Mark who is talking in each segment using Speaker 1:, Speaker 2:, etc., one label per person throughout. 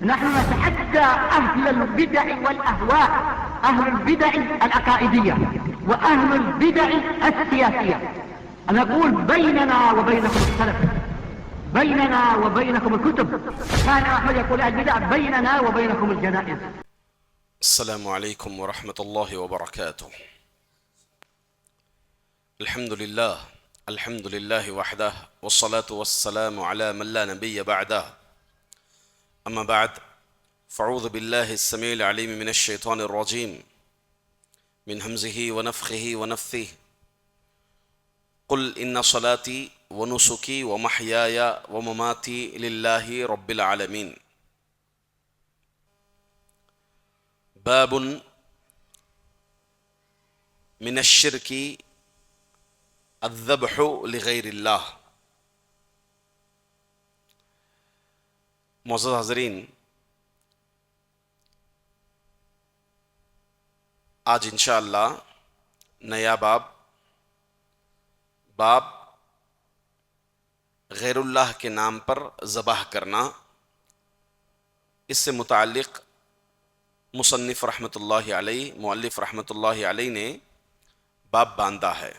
Speaker 1: نحن نتحدى أهل البدع والأهواء، أهل البدع العقائدية وأهل البدع السياسية، أن نقول بيننا وبينكم السلف، بيننا وبينكم الكتب. كان أحمد يقول البدع بيننا وبينكم الجنائز.
Speaker 2: السلام عليكم ورحمة الله وبركاته. الحمد لله وحده والصلاة والسلام على من لا نبي بعده. أما بعد فأعوذ بالله السميع العليم من الشيطان الرجيم من همزه ونفخه ونفثه. قل إن صلاتي ونسكي ومحياي ومماتي لله رب العالمين. باب من الشرك الذبح لغیر اللہ. معزز حاضرین، آج انشاءاللہ نیا باب غیر اللہ کے نام پر ذبح کرنا، اس سے متعلق مصنف رحمۃ اللہ علیہ، مؤلف رحمۃ اللہ علیہ نے باب باندھا ہے،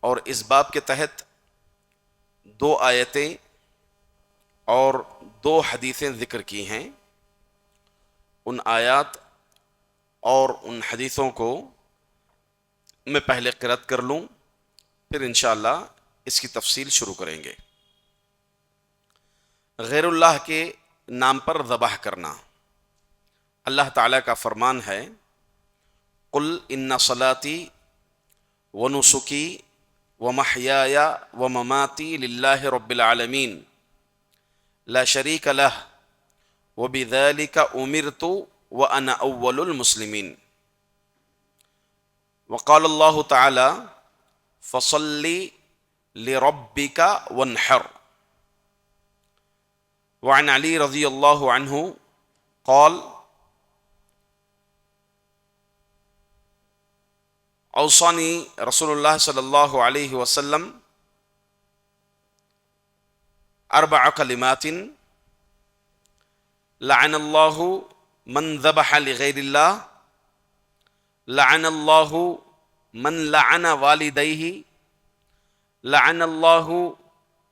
Speaker 2: اور اس باب کے تحت 2 آیتیں اور 2 حدیثیں ذکر کی ہیں. ان آیات اور ان حدیثوں کو میں پہلے قرأت کر لوں، پھر انشاءاللہ اس کی تفصیل شروع کریں گے. غیر اللہ کے نام پر ذبح کرنا، اللہ تعالیٰ کا فرمان ہے، قل ان صلاتی ونسکی ومحیاي ومماتي لله رب العالمين لا شريك له وبذلك أمرت وأنا أول المسلمين. وقال الله تعالى فصل لربك وانحر. وعن علي رضي الله عنه قال اوصانی رسول اللہ صلی اللہ علیہ وسلم 4 کلمات لعن اللہ من ذبح لغیر اللہ، لعن اللہ من لعن والدیہ، لعن اللہ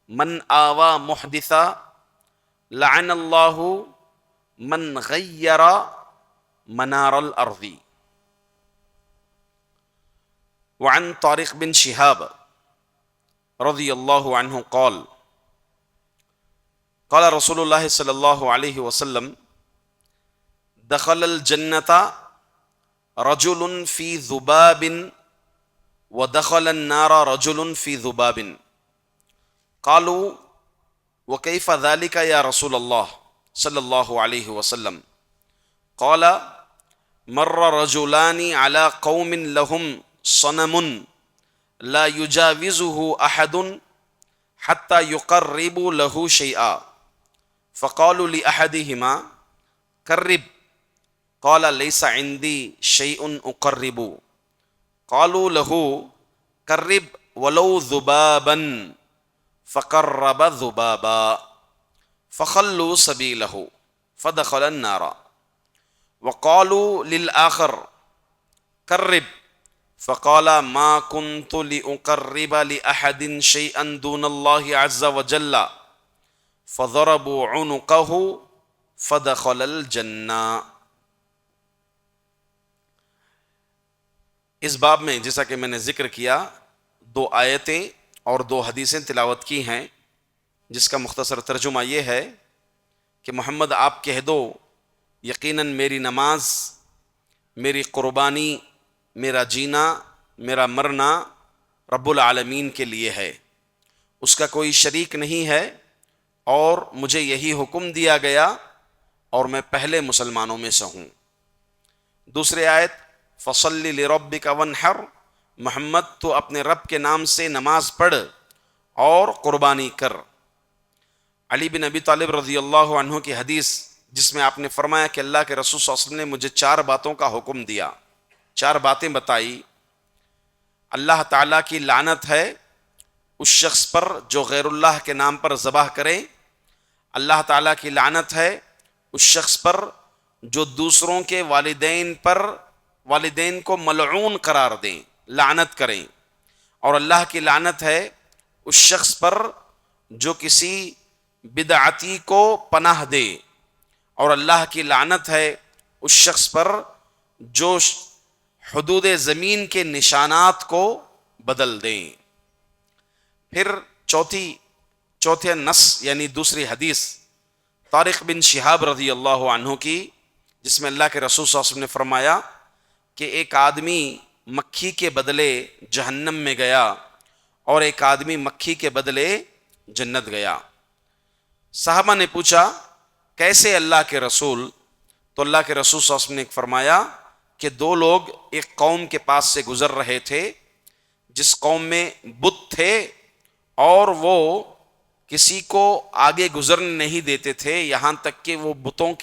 Speaker 2: من آوى محدثا، لعن اللہ من غیر منار الارض. وعن طارق بن شهاب رضی اللہ عنہ قال قال رسول اللہ صلی اللہ علیہ وسلم دخل الجنة رجل في ذباب ودخل النار رجل في ذباب. قالوا وكيف ذلك يا رسول الله صلى الله عليه وسلم؟ قال مر رجلان على قوم لهم صنم لا يجاوزه أحد حتى يقربوا له شيئا، فقالوا لأحدهما قرب، قال ليس عندي شيء أقرب. قالوا له قرب ولو ذبابا، فقرب ذبابا، فخلوا سبيله فدخل النار. وقالوا للآخر قرب، فقال ما كنت لأقرب لأحد شيئا دون الله عز وجل، فضربوا عنقه فدخل الجنة. اس باب میں جیسا کہ میں نے ذکر کیا 2 آیتیں اور 2 حدیثیں تلاوت کی ہیں، جس کا مختصر ترجمہ یہ ہے کہ محمد آپ کہہ دو یقیناً میری نماز، میری قربانی، میرا جینا، میرا مرنا رب العالمین کے لیے ہے، اس کا کوئی شریک نہیں ہے، اور مجھے یہی حکم دیا گیا اور میں پہلے مسلمانوں میں سے ہوں. دوسری آیت فصل لربک وانحر، محمد تو اپنے رب کے نام سے نماز پڑھ اور قربانی کر. علی بن ابی طالب رضی اللہ عنہ کی حدیث جس میں آپ نے فرمایا کہ اللہ کے رسول صلی اللہ علیہ وسلم نے مجھے 4 باتوں کا حکم دیا، 4 باتیں بتائی. اللہ تعالیٰ کی لعنت ہے اس شخص پر جو غیر اللہ کے نام پر ذبح کرے. اللہ تعالیٰ کی لعنت ہے اس شخص پر جو دوسروں کے والدین کو ملعون قرار دیں، لعنت کریں، اور اللہ کی لعنت ہے اس شخص پر جو کسی بدعتی کو پناہ دے، اور اللہ کی لعنت ہے اس شخص پر جو حدود زمین کے نشانات کو بدل دیں۔ پھر چوتھے نص یعنی دوسری حدیث طارق بن شہاب رضی اللہ عنہ کی، جس میں اللہ کے رسول صلی اللہ علیہ وسلم نے فرمایا کہ ایک آدمی مکھی کے بدلے جہنم میں گیا اور ایک آدمی مکھی کے بدلے جنت گیا۔ صحابہ نے پوچھا کیسے اللہ کے رسول؟ تو اللہ کے رسول صلی اللہ علیہ وسلم نے فرمایا کہ دو لوگ ایک قوم کے پاس سے گزر رہے تھے جس قوم میں بت تھے، اور وہ کسی کو آگے گزرنے نہیں دیتے تھے، یہاں تک کہ وہ بتوں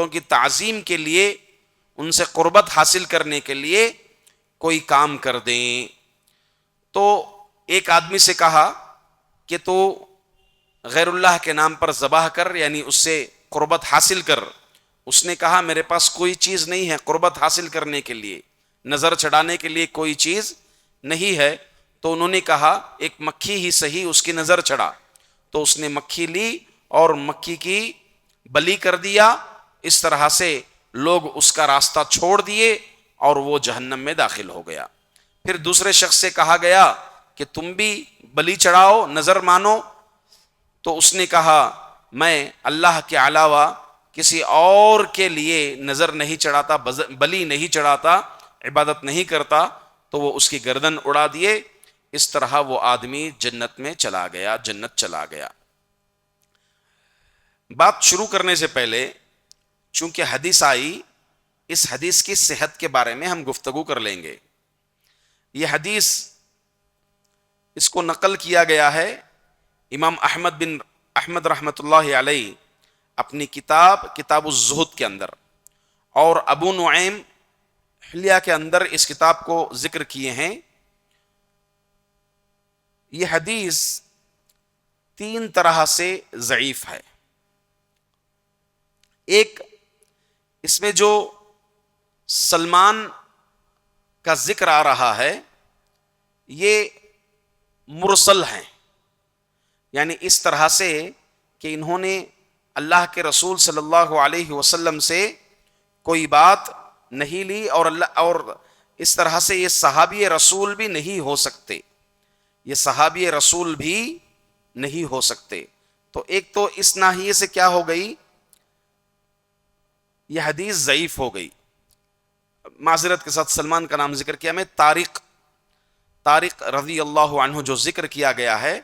Speaker 2: کی تعظیم کے لیے، ان سے قربت حاصل کرنے کے لیے کوئی کام کر دیں۔ تو ایک آدمی سے کہا کہ تو غیر اللہ کے نام پر ذبح کر، یعنی اس سے قربت حاصل کر۔ اس نے کہا میرے پاس کوئی چیز نہیں ہے قربت حاصل کرنے کے لیے، نظر چڑھانے کے لیے کوئی چیز نہیں ہے۔ تو انہوں نے کہا ایک مکھی ہی صحیح، اس کی نظر چڑھا۔ تو اس نے مکھی لی اور مکھی کی بلی کر دیا۔ اس طرح سے لوگ اس کا راستہ چھوڑ دیے اور وہ جہنم میں داخل ہو گیا۔ پھر دوسرے شخص سے کہا گیا کہ تم بھی بلی چڑھاؤ، نظر مانو۔ تو اس نے کہا میں اللہ کے علاوہ کسی اور کے لیے نظر نہیں چڑھاتا، بلی نہیں چڑھاتا، عبادت نہیں کرتا۔ تو وہ اس کی گردن اڑا دیے۔ اس طرح وہ آدمی جنت چلا گیا۔ بات شروع کرنے سے پہلے چونکہ حدیث آئی، اس حدیث کی صحت کے بارے میں ہم گفتگو کر لیں گے۔ یہ حدیث اس کو نقل کیا گیا ہے امام احمد بن احمد رحمۃ اللہ علیہ اپنی کتاب الزہد کے اندر، اور ابو نعیم حلیہ کے اندر اس کتاب کو ذکر کیے ہیں۔ یہ حدیث 3 طرح سے ضعیف ہے۔ ایک، اس میں جو سلمان کا ذکر آ رہا ہے یہ مرسل ہیں، یعنی اس طرح سے کہ انہوں نے اللہ کے رسول صلی اللہ علیہ وسلم سے کوئی بات نہیں لی، اور اس طرح سے یہ صحابی رسول بھی نہیں ہو سکتے، یہ صحابی رسول بھی نہیں ہو سکتے۔ تو ایک تو اس ناحیے سے کیا ہو گئی، یہ حدیث ضعیف ہو گئی۔ معذرت کے ساتھ سلمان کا نام ذکر کیا، میں طارق رضی اللہ عنہ جو ذکر کیا گیا ہے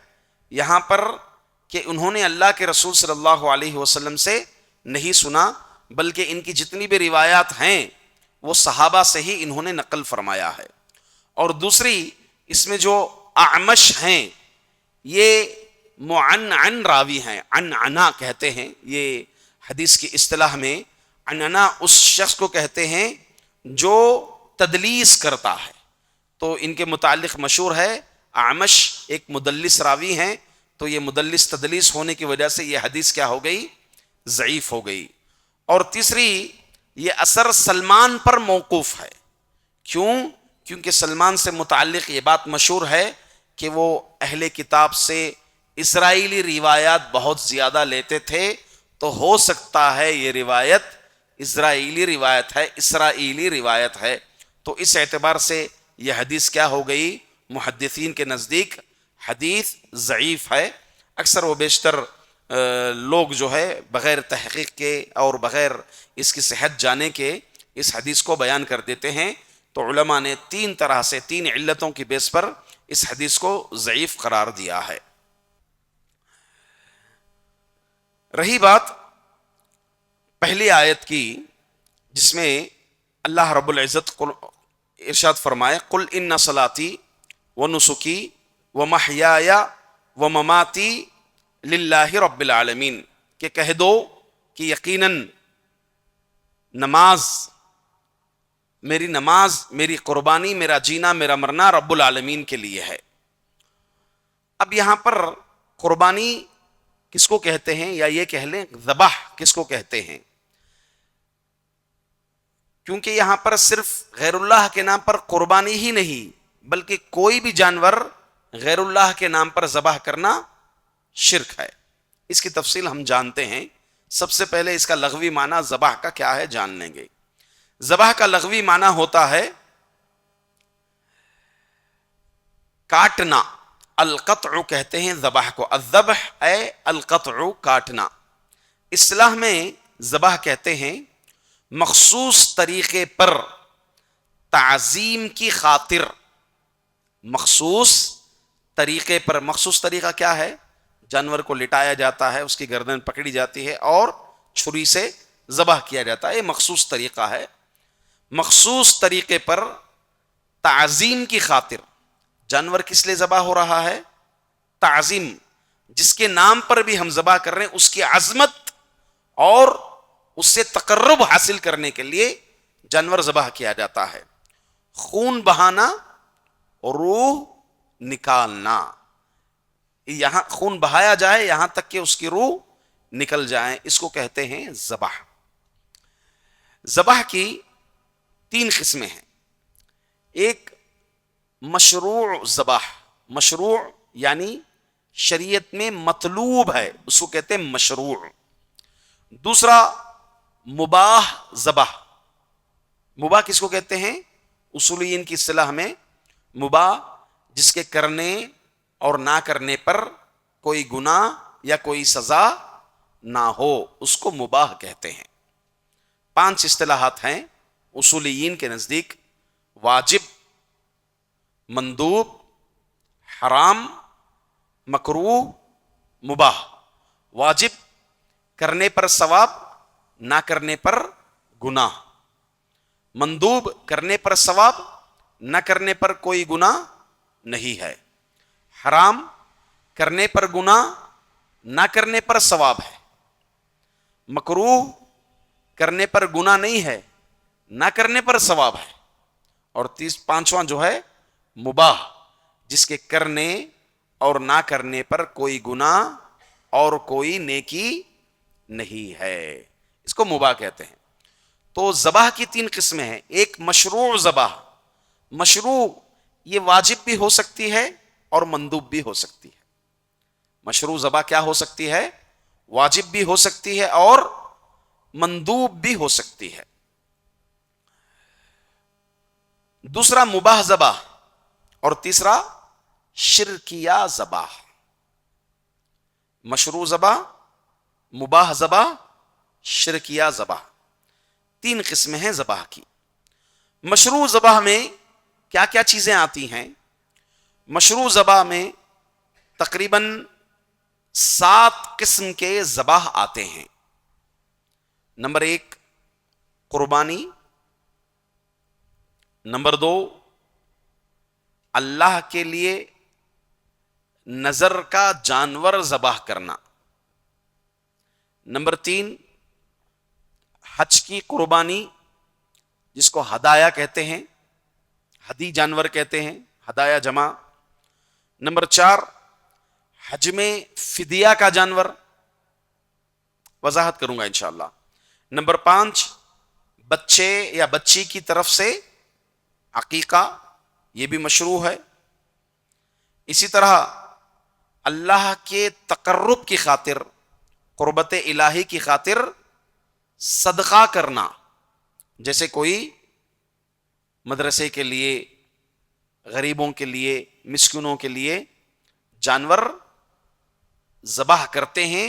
Speaker 2: یہاں پر کہ انہوں نے اللہ کے رسول صلی اللہ علیہ وسلم سے نہیں سنا، بلکہ ان کی جتنی بھی روایات ہیں وہ صحابہ سے ہی انہوں نے نقل فرمایا ہے۔ اور دوسری، اس میں جو اعمش ہیں یہ معنعن راوی ہیں، عنعنا کہتے ہیں، یہ حدیث کی اصطلاح میں عنعنا اس شخص کو کہتے ہیں جو تدلیس کرتا ہے۔ تو ان کے متعلق مشہور ہے اعمش ایک مدلس راوی ہیں، تو یہ مدلس تدلیس ہونے کی وجہ سے یہ حدیث کیا ہو گئی، ضعیف ہو گئی۔ اور تیسری، یہ اثر سلمان پر موقوف ہے۔ کیونکہ سلمان سے متعلق یہ بات مشہور ہے کہ وہ اہل کتاب سے اسرائیلی روایات بہت زیادہ لیتے تھے، تو ہو سکتا ہے یہ روایت اسرائیلی روایت ہے۔ تو اس اعتبار سے یہ حدیث کیا ہو گئی، محدثین کے نزدیک حدیث ضعیف ہے۔ اکثر و بیشتر لوگ جو ہے بغیر تحقیق کے اور بغیر اس کی صحت جانے کے اس حدیث کو بیان کر دیتے ہیں۔ تو علماء نے 3 طرح سے 3 علتوں کی بیس پر اس حدیث کو ضعیف قرار دیا ہے۔ رہی بات پہلی آیت کی، جس میں اللہ رب العزت ارشاد فرمائے قل ان صلاتی ونسکی ومحیای ومماتی للہ رب العالمین، کہ کہہ دو کہ یقیناً نماز، میری قربانی، میرا جینا، میرا مرنا رب العالمین کے لیے ہے۔ اب یہاں پر قربانی کس کو کہتے ہیں، یا یہ کہہ لیں ذبح کس کو کہتے ہیں. کیونکہ یہاں پر صرف غیر اللہ کے نام پر قربانی ہی نہیں، بلکہ کوئی بھی جانور غیر اللہ کے نام پر ذبح کرنا شرک ہے. اس کی تفصیل ہم جانتے ہیں. سب سے پہلے اس کا لغوی معنی ذبح کا کیا ہے جان لیں گے. ذبح کا لغوی معنی ہوتا ہے کاٹنا. القطع کہتے ہیں ذبح کو. الذبح اے القطع کاٹنا. اصطلاح میں ذبح کہتے ہیں مخصوص طریقے پر تعظیم کی خاطر. مخصوص طریقے پر. مخصوص طریقہ کیا ہے؟ جانور کو لٹایا جاتا ہے، اس کی گردن پکڑی جاتی ہے اور چھری سے ذبح کیا جاتا ہے. یہ مخصوص طریقہ ہے. مخصوص طریقے پر تعظیم کی خاطر. جانور کس لیے ذبح ہو رہا ہے؟ تعظیم. جس کے نام پر بھی ہم ذبح کر رہے ہیں اس کی عظمت اور اس سے تقرب حاصل کرنے کے لیے جانور ذبح کیا جاتا ہے. خون بہانا، روح نکالنا. یہاں خون بہایا جائے یہاں تک کہ اس کی روح نکل جائے، اس کو کہتے ہیں ذبح. ذبح کی 3 قسمیں ہیں. ایک مشروع ذبح. مشروع یعنی شریعت میں مطلوب ہے، اس کو کہتے ہیں مشروع. دوسرا مباح ذبح. مباح کس کو کہتے ہیں؟ اصولیین کی اصطلاح میں مباح جس کے کرنے اور نہ کرنے پر کوئی گناہ یا کوئی سزا نہ ہو، اس کو مباح کہتے ہیں. 5 اصطلاحات ہیں اصولیین کے نزدیک: واجب، مندوب، حرام، مکروہ، مباح. واجب کرنے پر ثواب، نہ کرنے پر گناہ. مندوب کرنے پر ثواب، نہ کرنے پر کوئی گناہ نہیں ہے. حرام کرنے پر گناہ، نہ کرنے پر ثواب ہے. مکروہ کرنے پر گناہ نہیں ہے، نہ کرنے پر ثواب ہے. اور 5واں جو ہے مباح، جس کے کرنے اور نہ کرنے پر کوئی گناہ اور کوئی نیکی نہیں ہے، اس کو مباح کہتے ہیں. تو ذبح کی 3 قسمیں ہیں. ایک مشروع ذبح. مشروع یہ واجب بھی ہو سکتی ہے اور مندوب بھی ہو سکتی ہے. مشروع ذبح کیا ہو سکتی ہے؟ واجب بھی ہو سکتی ہے اور مندوب بھی ہو سکتی ہے. دوسرا مباح ذبح اور تیسرا شرکیہ ذبح. مشروع ذبح، مباح ذبح، شرکیہ ذبح. 3 قسمیں ہیں ذبح کی. مشروع ذبح میں کیا کیا چیزیں آتی ہیں؟ مشروع ذبح میں تقریباً 7 قسم کے ذبح آتے ہیں. نمبر 1 قربانی. نمبر 2 اللہ کے لیے نظر کا جانور ذبح کرنا. نمبر 3 حج کی قربانی، جس کو ہدایہ کہتے ہیں، ہدی جانور کہتے ہیں، ہدایہ جمع. نمبر 4 حج میں فدیہ کا جانور، وضاحت کروں گا انشاءاللہ. نمبر 5 بچے یا بچی کی طرف سے عقیقہ، یہ بھی مشروع ہے. اسی طرح اللہ کے تقرب کی خاطر، قربت الہی کی خاطر صدقہ کرنا، جیسے کوئی مدرسے کے لیے، غریبوں کے لیے، مسکینوں کے لیے جانور ذبح کرتے ہیں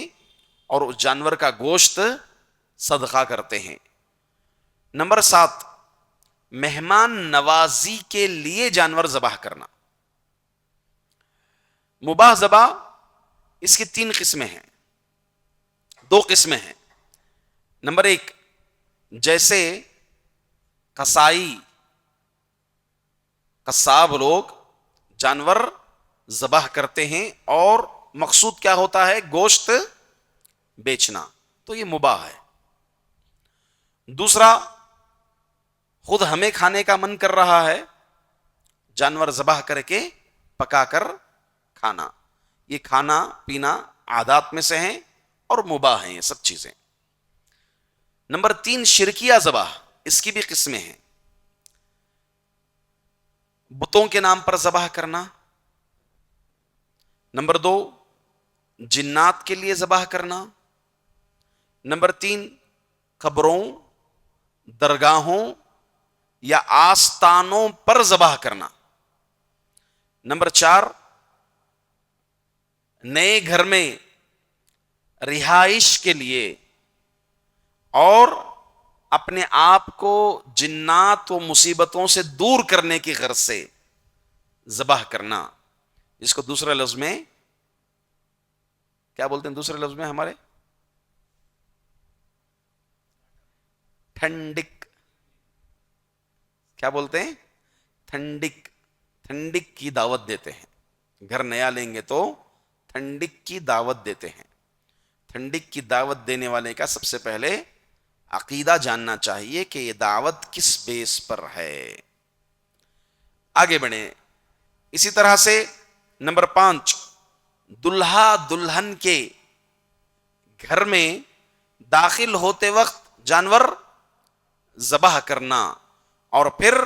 Speaker 2: اور اس جانور کا گوشت صدقہ کرتے ہیں. نمبر 7 مہمان نوازی کے لیے جانور ذبح کرنا. مباح ذبح اس کی 3 قسمیں ہیں، 2 قسمیں ہیں. نمبر 1 جیسے قصائی، قصاب لوگ جانور ذبح کرتے ہیں اور مقصود کیا ہوتا ہے؟ گوشت بیچنا، تو یہ مباح ہے. دوسرا خود ہمیں کھانے کا من کر رہا ہے، جانور ذبح کر کے پکا کر کھانا. یہ کھانا پینا عادات میں سے ہیں اور مباح ہیں یہ سب چیزیں۔ نمبر 3 شرکیہ ذبح، اس کی بھی قسمیں ہیں۔ بتوں کے نام پر ذبح کرنا۔ نمبر 2 جنات کے لیے ذبح کرنا۔ نمبر 3 قبروں، درگاہوں یا آستانوں پر ذبح کرنا۔ نمبر 4 نئے گھر میں رہائش کے لیے اور اپنے آپ کو جنات و مصیبتوں سے دور کرنے کی غرض سے ذبح کرنا، جس کو دوسرے لفظ میں کیا بولتے ہیں؟ دوسرے لفظ میں ہمارے ٹھنڈک، کیا بولتے ہیں؟ ٹھنڈک۔ ٹھنڈک کی دعوت دیتے ہیں۔ گھر نیا لیں گے تو ٹھنڈک کی دعوت دیتے ہیں۔ ٹھنڈک کی دعوت دینے والے کا سب سے پہلے عقیدہ جاننا چاہیے کہ یہ دعوت کس بیس پر ہے۔ آگے بڑھیں۔ اسی طرح سے نمبر 5 دلہا دلہن کے گھر میں داخل ہوتے وقت جانور ذبح کرنا اور پھر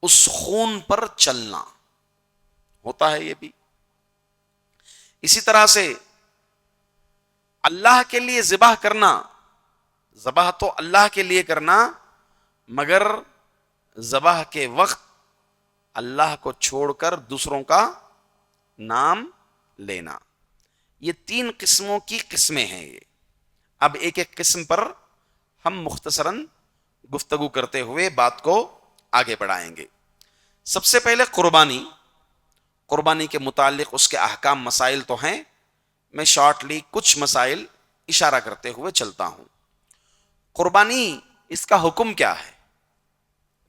Speaker 2: اس خون پر چلنا ہوتا ہے یہ بھی۔ اسی طرح سے اللہ کے لیے ذبح کرنا، ذبح تو اللہ کے لیے کرنا، مگر ذبح کے وقت اللہ کو چھوڑ کر دوسروں کا نام لینا۔ یہ 3 قسموں کی قسمیں ہیں یہ۔ اب ایک ایک قسم پر ہم مختصراً گفتگو کرتے ہوئے بات کو آگے بڑھائیں گے۔ سب سے پہلے قربانی۔ قربانی کے متعلق اس کے احکام مسائل تو ہیں، میں شارٹلی کچھ مسائل اشارہ کرتے ہوئے چلتا ہوں۔ قربانی، اس کا حکم کیا ہے؟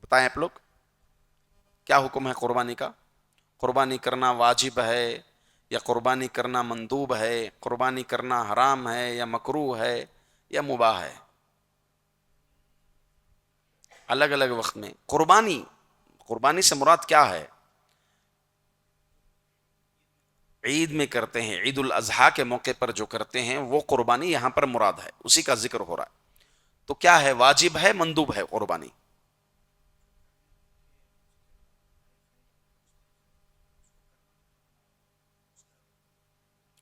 Speaker 2: بتائیں آپ لوگ، کیا حکم ہے قربانی کا؟ قربانی کرنا واجب ہے یا قربانی کرنا مندوب ہے؟ قربانی کرنا حرام ہے یا مکروہ ہے یا مباح ہے؟ الگ الگ وقت میں قربانی سے مراد کیا ہے؟ عید میں کرتے ہیں، عید الاضحیٰ کے موقع پر جو کرتے ہیں وہ قربانی یہاں پر مراد ہے، اسی کا ذکر ہو رہا ہے۔ تو کیا ہے؟ واجب ہے، مندوب ہے قربانی؟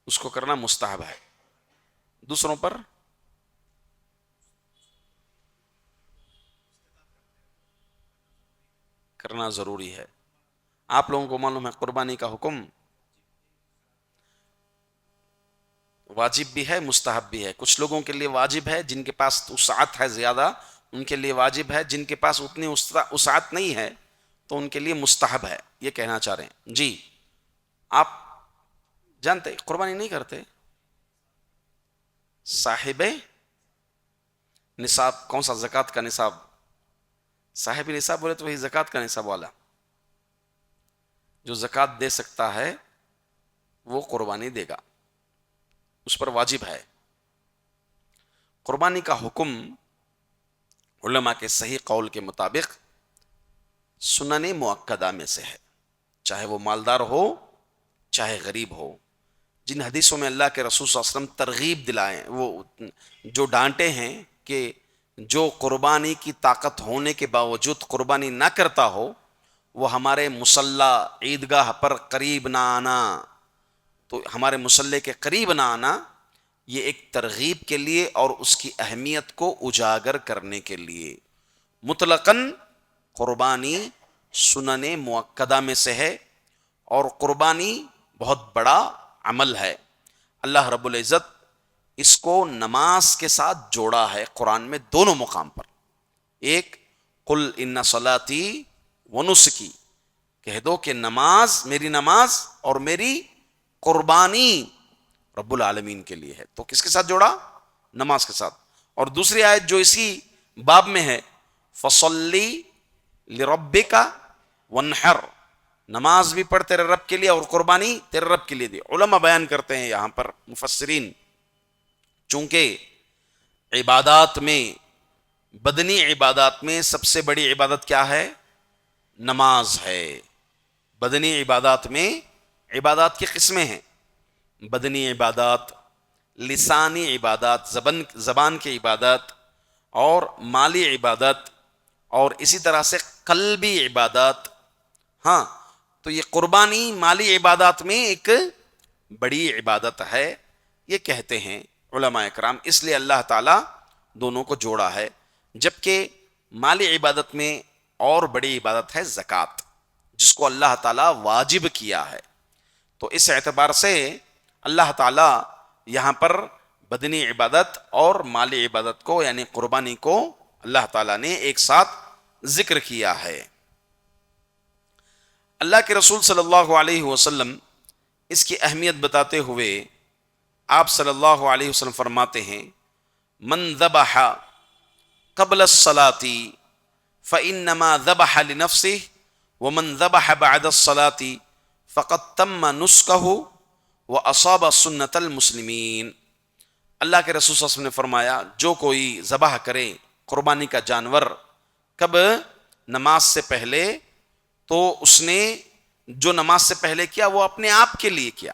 Speaker 2: اس کو کرنا مستحب ہے۔ دوسروں پر کرنا ضروری ہے۔ آپ لوگوں کو معلوم ہے قربانی کا حکم واجب بھی ہے، مستحب بھی ہے۔ کچھ لوگوں کے لیے واجب ہے، جن کے پاس وسعت ہے زیادہ ان کے لیے واجب ہے، جن کے پاس اتنی وسعت نہیں ہے تو ان کے لیے مستحب ہے، یہ کہنا چاہ رہے ہیں۔ جی آپ جانتے قربانی نہیں کرتے؟ صاحب نصاب، کون سا؟ زکوٰۃ کا نصاب۔ صاحب نصاب بولے تو وہی زکوٰۃ کا نصاب والا، جو زکوٰۃ دے سکتا ہے وہ قربانی دے گا، اس پر واجب ہے۔ قربانی کا حکم علماء کے صحیح قول کے مطابق سنن مؤکدہ میں سے ہے، چاہے وہ مالدار ہو چاہے غریب ہو۔ جن حدیثوں میں اللہ کے رسول صلی اللہ علیہ وسلم ترغیب دلائیں، وہ جو ڈانٹے ہیں کہ جو قربانی کی طاقت ہونے کے باوجود قربانی نہ کرتا ہو وہ ہمارے مصلی عیدگاہ پر قریب نہ آنا، تو ہمارے مصلی کے قریب نہ آنا یہ ایک ترغیب کے لیے اور اس کی اہمیت کو اجاگر کرنے کے لیے۔ مطلقاً قربانی سنن مؤکدہ میں سے ہے اور قربانی بہت بڑا عمل ہے۔ اللہ رب العزت اس کو نماز کے ساتھ جوڑا ہے قرآن میں دونوں مقام پر۔ ایک قل ان صلاتی ونسکی، کہہ دو کہ نماز، میری نماز اور میری قربانی رب العالمین کے لیے ہے۔ تو کس کے ساتھ جوڑا؟ نماز کے ساتھ۔ اور دوسری آیت جو اسی باب میں ہے، فصلی لربک وانحر، نماز بھی پڑھ تیرے رب کے لیے اور قربانی تیرے رب کے لیے دی۔ علماء بیان کرتے ہیں یہاں پر مفسرین، چونکہ عبادات میں، بدنی عبادات میں سب سے بڑی عبادت کیا ہے؟ نماز ہے۔ بدنی عبادات میں عبادات کی قسمیں ہیں، بدنی عبادات، لسانی عبادات، زبان کی عبادت، اور مالی عبادت، اور اسی طرح سے قلبی عبادت. ہاں، تو یہ قربانی مالی عبادات میں ایک بڑی عبادت ہے، یہ کہتے ہیں علماء اکرام. اس لیے اللہ تعالیٰ دونوں کو جوڑا ہے. جبکہ مالی عبادت میں اور بڑی عبادت ہے زکوٰۃ، جس کو اللہ تعالیٰ واجب کیا ہے. تو اس اعتبار سے اللہ تعالیٰ یہاں پر بدنی عبادت اور مالی عبادت کو یعنی قربانی کو اللہ تعالیٰ نے ایک ساتھ ذکر کیا ہے. اللہ کے رسول صلی اللہ علیہ وسلم اس کی اہمیت بتاتے ہوئے آپ صلی اللہ علیہ وسلم فرماتے ہیں من ذبح قبل الصلاة فإنما ذبح لنفسه ومن ذبح بعد الصلاة فقد تم نسکہ وأصاب سنت المسلمین. اللہ کے رسول صلی اللہ علیہ وسلم نے فرمایا جو کوئی ذبح کرے قربانی کا جانور کب؟ نماز سے پہلے، تو اس نے جو نماز سے پہلے کیا وہ اپنے آپ کے لیے کیا،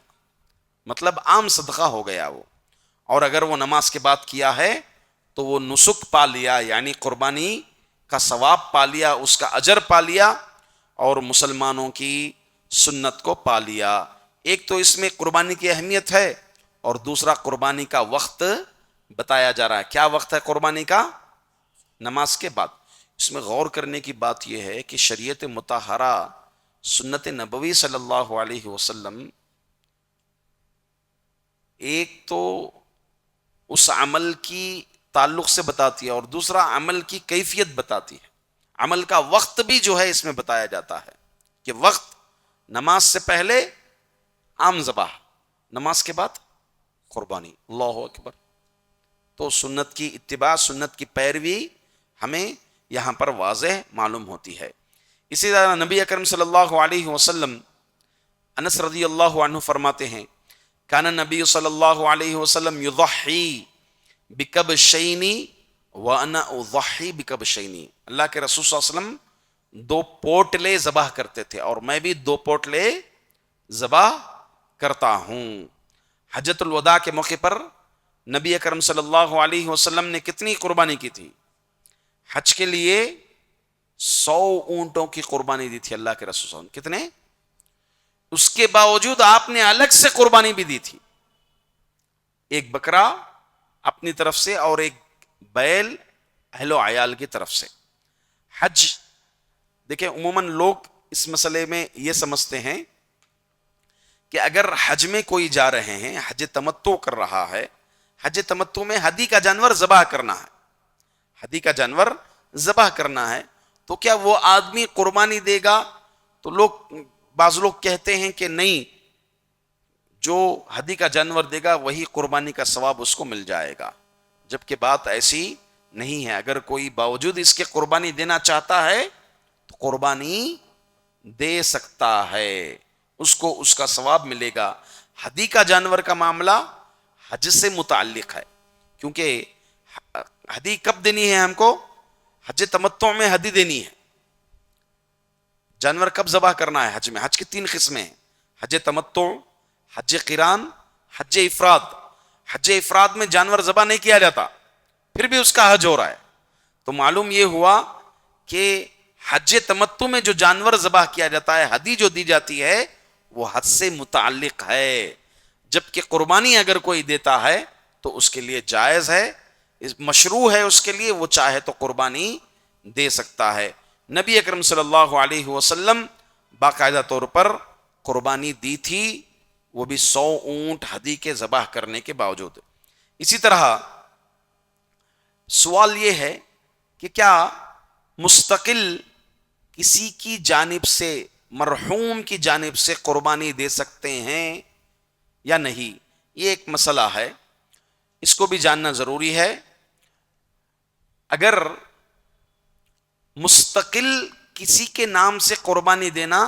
Speaker 2: مطلب عام صدقہ ہو گیا وہ. اور اگر وہ نماز کے بعد کیا ہے تو وہ نسک پا لیا، یعنی قربانی کا ثواب پا لیا، اس کا اجر پا لیا، اور مسلمانوں کی سنت کو پا لیا. ایک تو اس میں قربانی کی اہمیت ہے، اور دوسرا قربانی کا وقت بتایا جا رہا ہے. کیا وقت ہے قربانی کا؟ نماز کے بعد. اس میں غور کرنے کی بات یہ ہے کہ شریعت مطہرہ سنت نبوی صلی اللہ علیہ وسلم ایک تو اس عمل کی تعلق سے بتاتی ہے، اور دوسرا عمل کی کیفیت بتاتی ہے. عمل کا وقت بھی جو ہے اس میں بتایا جاتا ہے کہ وقت نماز سے پہلے عام ذبح، نماز کے بعد قربانی. اللہ اکبر. تو سنت کی اتباع، سنت کی پیروی ہمیں یہاں پر واضح معلوم ہوتی ہے. اسی طرح نبی اکرم صلی اللہ علیہ وسلم، انس رضی اللہ عنہ فرماتے ہیں کان نبی صلی اللہ علیہ وسلم یضحی بکبشین وانا اضحی بکبشین. اللہ کے رسول صلی اللہ علیہ وسلم 2 پوٹلے ذبح کرتے تھے، اور میں بھی 2 پوٹلے ذبح کرتا ہوں. حجۃ الوداع کے موقع پر نبی اکرم صلی اللہ علیہ وسلم نے کتنی قربانی کی تھی؟ حج کے لیے 100 اونٹوں کی قربانی دی تھی اللہ کے رسول صلی اللہ علیہ وسلم. کتنے؟ اس کے باوجود آپ نے الگ سے قربانی بھی دی تھی، ایک بکرا اپنی طرف سے اور ایک بیل اہل و عیال کی طرف سے. حج دیکھیں عموماً لوگ اس مسئلے میں یہ سمجھتے ہیں کہ اگر حج میں کوئی جا رہے ہیں، حج تمتع کر رہا ہے، حج تمتع میں ہدی کا جانور ذبح کرنا ہے، ہدی کا جانور ذبح کرنا ہے، تو کیا وہ آدمی قربانی دے گا؟ تو بعض لوگ کہتے ہیں کہ نہیں، جو ہدی کا جانور دے گا وہی قربانی کا ثواب اس کو مل جائے گا. جبکہ بات ایسی نہیں ہے. اگر کوئی باوجود اس کے قربانی دینا چاہتا ہے تو قربانی دے سکتا ہے، اس کو اس کا ثواب ملے گا. ہدی کا جانور کا معاملہ حج سے متعلق ہے، کیونکہ ہدی کب دینی ہے ہم کو؟ حج تمتع میں ہدی دینی ہے. جانور کب ذبح کرنا ہے حج میں؟ حج کی 3 قسمیں ہیں: حج تمتع، حج قران، حج افراد. حج افراد میں جانور ذبح نہیں کیا جاتا، پھر بھی اس کا حج ہو رہا ہے. تو معلوم یہ ہوا کہ حج تمتع میں جو جانور ذبح کیا جاتا ہے، ہدی جو دی جاتی ہے، وہ حج سے متعلق ہے. جبکہ قربانی اگر کوئی دیتا ہے تو اس کے لیے جائز ہے، مشروع ہے اس کے لیے، وہ چاہے تو قربانی دے سکتا ہے. نبی اکرم صلی اللہ علیہ وسلم باقاعدہ طور پر قربانی دی تھی، وہ بھی 100 اونٹ ہدی کے ذبح کرنے کے باوجود. اسی طرح سوال یہ ہے کہ کیا مستقل کسی کی جانب سے، مرحوم کی جانب سے قربانی دے سکتے ہیں یا نہیں؟ یہ ایک مسئلہ ہے، اس کو بھی جاننا ضروری ہے. اگر مستقل کسی کے نام سے قربانی دینا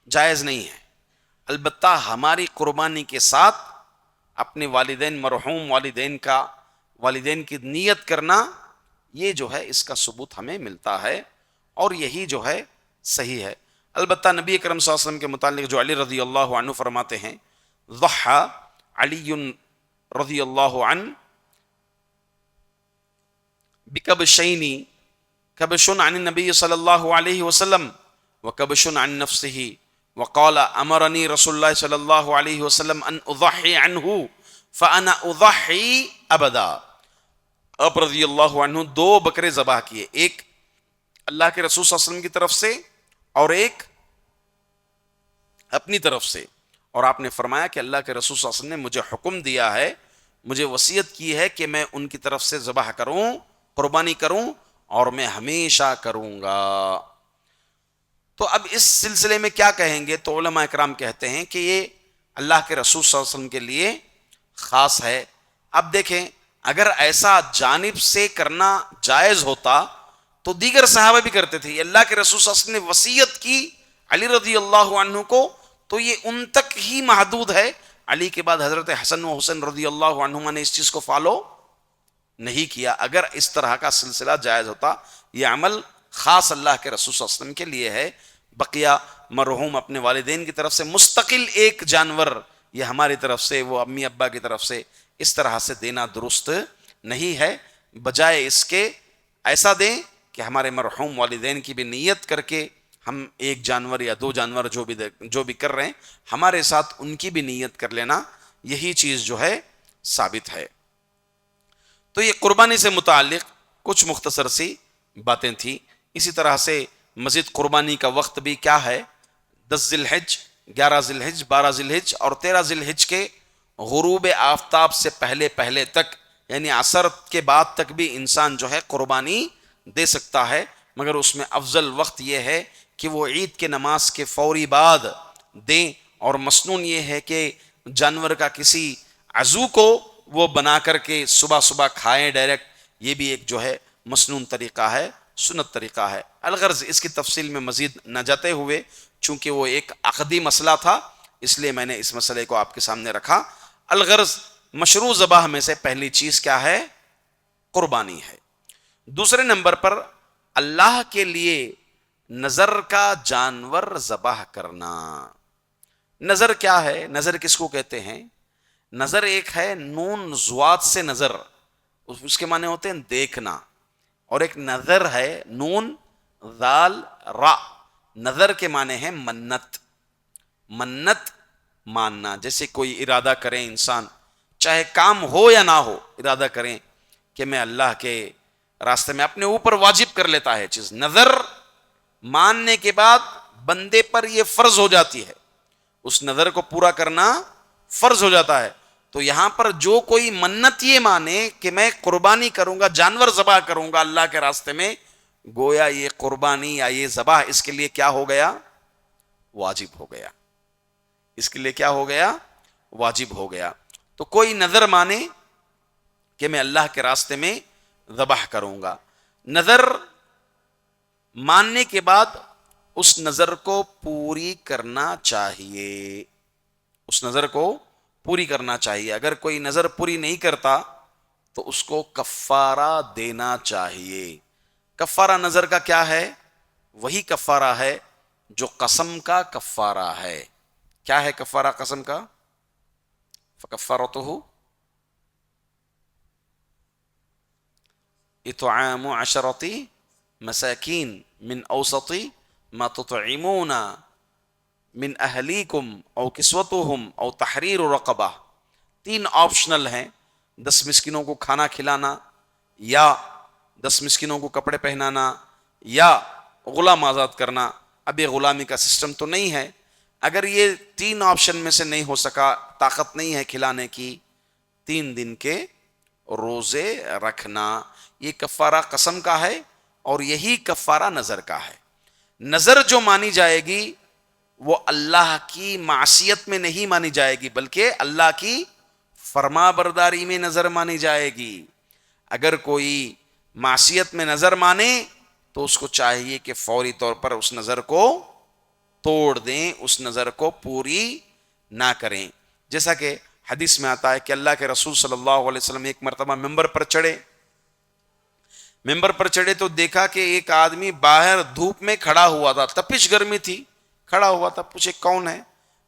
Speaker 2: جائز نہیں ہے، البتہ ہماری قربانی کے ساتھ اپنے والدین، مرحوم والدین کی نیت کرنا، یہ جو ہے اس کا ثبوت ہمیں ملتا ہے، اور یہی جو ہے صحیح ہے. البتہ نبی اکرم صلی اللہ علیہ وسلم کے متعلق جو علی رضی اللہ عنہ فرماتے ہیں ضحى علي رضي الله عنه بكبشين كبش عن النبي صلى الله عليه وسلم وكبش عن نفسه وقال أمرني رسول الله صلى الله عليه وسلم أن أضحي عنه فأنا أضحي أبدا. اب رضی اللہ عنہ دو بکرے ذبح کیے، ایک اللہ کے رسول صلی اللہ علیہ وسلم کی طرف سے اور ایک اپنی طرف سے، اور آپ نے فرمایا کہ اللہ کے رسول صلی اللہ علیہ وسلم نے مجھے حکم دیا ہے، مجھے وصیت کی ہے کہ میں ان کی طرف سے ذبح کروں، قربانی کروں، اور میں ہمیشہ کروں گا. تو اب اس سلسلے میں کیا کہیں گے؟ تو علماء اکرام کہتے ہیں کہ یہ اللہ کے رسول صلی اللہ علیہ وسلم کے لیے خاص ہے. اب دیکھیں، اگر ایسا جانب سے کرنا جائز ہوتا تو دیگر صحابہ بھی کرتے تھے. اللہ کے رسول صلی اللہ علیہ وسلم نے وصیت کی علی رضی اللہ عنہ کو، تو یہ ان تک ہی محدود ہے. علی کے بعد حضرت حسن و حسین رضی اللہ عنہما نے اس چیز کو فالو نہیں کیا. اگر اس طرح کا سلسلہ جائز ہوتا، یہ عمل خاص اللہ کے رسول صلی اللہ علیہ وسلم کے لیے ہے. بقیہ مرحوم اپنے والدین کی طرف سے مستقل ایک جانور یہ ہماری طرف سے، وہ امی ابا کی طرف سے، اس طرح سے دینا درست نہیں ہے. بجائے اس کے ایسا دیں کہ ہمارے مرحوم والدین کی بھی نیت کر کے ہم ایک جانور یا دو جانور جو بھی کر رہے ہیں، ہمارے ساتھ ان کی بھی نیت کر لینا، یہی چیز جو ہے ثابت ہے. تو یہ قربانی سے متعلق کچھ مختصر سی باتیں تھیں. اسی طرح سے مزید قربانی کا وقت بھی کیا ہے؟ 10 ذی الحج، 11 ذی الحج، 12 ذی الحج اور 13 ذی الحج کے غروب آفتاب سے پہلے تک، یعنی عصر کے بعد تک بھی انسان جو ہے قربانی دے سکتا ہے. مگر اس میں افضل وقت یہ ہے کہ وہ عید کے نماز کے فوری بعد دیں. اور مسنون یہ ہے کہ جانور کا کسی عضو کو وہ بنا کر کے صبح کھائیں ڈائریکٹ. یہ بھی ایک جو ہے مسنون طریقہ ہے، سنت طریقہ ہے. الغرض اس کی تفصیل میں مزید نہ جاتے ہوئے، چونکہ وہ ایک عقدی مسئلہ تھا، اس لیے میں نے اس مسئلے کو آپ کے سامنے رکھا. الغرض مشروع ذبح میں سے پہلی چیز کیا ہے؟ قربانی ہے. دوسرے نمبر پر اللہ کے لیے نظر کا جانور ذبح کرنا. نظر کیا ہے؟ نظر کس کو کہتے ہیں؟ نظر ایک ہے نون زوات سے نظر، اس کے معنی ہوتے ہیں دیکھنا، اور ایک نظر ہے نون ذال را. نظر کے معنی ہے منت، منت ماننا. جیسے کوئی ارادہ کریں انسان، چاہے کام ہو یا نہ ہو، ارادہ کریں کہ میں اللہ کے راستے میں اپنے اوپر واجب کر لیتا ہے چیز. نظر ماننے کے بعد بندے پر یہ فرض ہو جاتی ہے، اس نظر کو پورا کرنا فرض ہو جاتا ہے. تو یہاں پر جو کوئی منت یہ مانے کہ میں قربانی کروں گا، جانور ذبح کروں گا اللہ کے راستے میں، گویا یہ قربانی یا یہ ذبح اس کے لیے کیا ہو گیا؟ واجب ہو گیا. اس کے لیے کیا ہو گیا؟ واجب ہو گیا. تو کوئی نظر مانے کہ میں اللہ کے راستے میں ذبح کروں گا، نظر ماننے کے بعد اس نظر کو پوری کرنا چاہیے، اس نظر کو پوری کرنا چاہیے. اگر کوئی نظر پوری نہیں کرتا تو اس کو کفارہ دینا چاہیے. کفارہ نظر کا کیا ہے؟ وہی کفارہ ہے جو قسم کا کفارہ ہے. کیا ہے کفارہ قسم کا؟ فکفارتہ اطعام 10 مساکین من اوسط ما تطعمون من اہلیکم او کسوتہم او تحریر رقبہ. 3 آپشنل ہیں: 10 مسکینوں کو کھانا کھلانا، یا 10 مسکینوں کو کپڑے پہنانا، یا غلام آزاد کرنا. اب یہ غلامی کا سسٹم تو نہیں ہے. اگر یہ 3 آپشن میں سے نہیں ہو سکا، طاقت نہیں ہے کھلانے کی، 3 دن کے روزے رکھنا. یہ کفارہ قسم کا ہے، اور یہی کفارہ نظر کا ہے. نظر جو مانی جائے گی وہ اللہ کی معصیت میں نہیں مانی جائے گی، بلکہ اللہ کی فرما برداری میں نظر مانی جائے گی. اگر کوئی معصیت میں نظر مانے تو اس کو چاہیے کہ فوری طور پر اس نظر کو توڑ دیں، اس نظر کو پوری نہ کریں. جیسا کہ حدیث میں آتا ہے کہ اللہ کے رسول صلی اللہ علیہ وسلم ایک مرتبہ ممبر پر چڑھے تو دیکھا کہ ایک آدمی باہر دھوپ میں کھڑا ہوا تھا، تپش گرمی تھی، کھڑا ہوا تھا. پوچھے کون ہے؟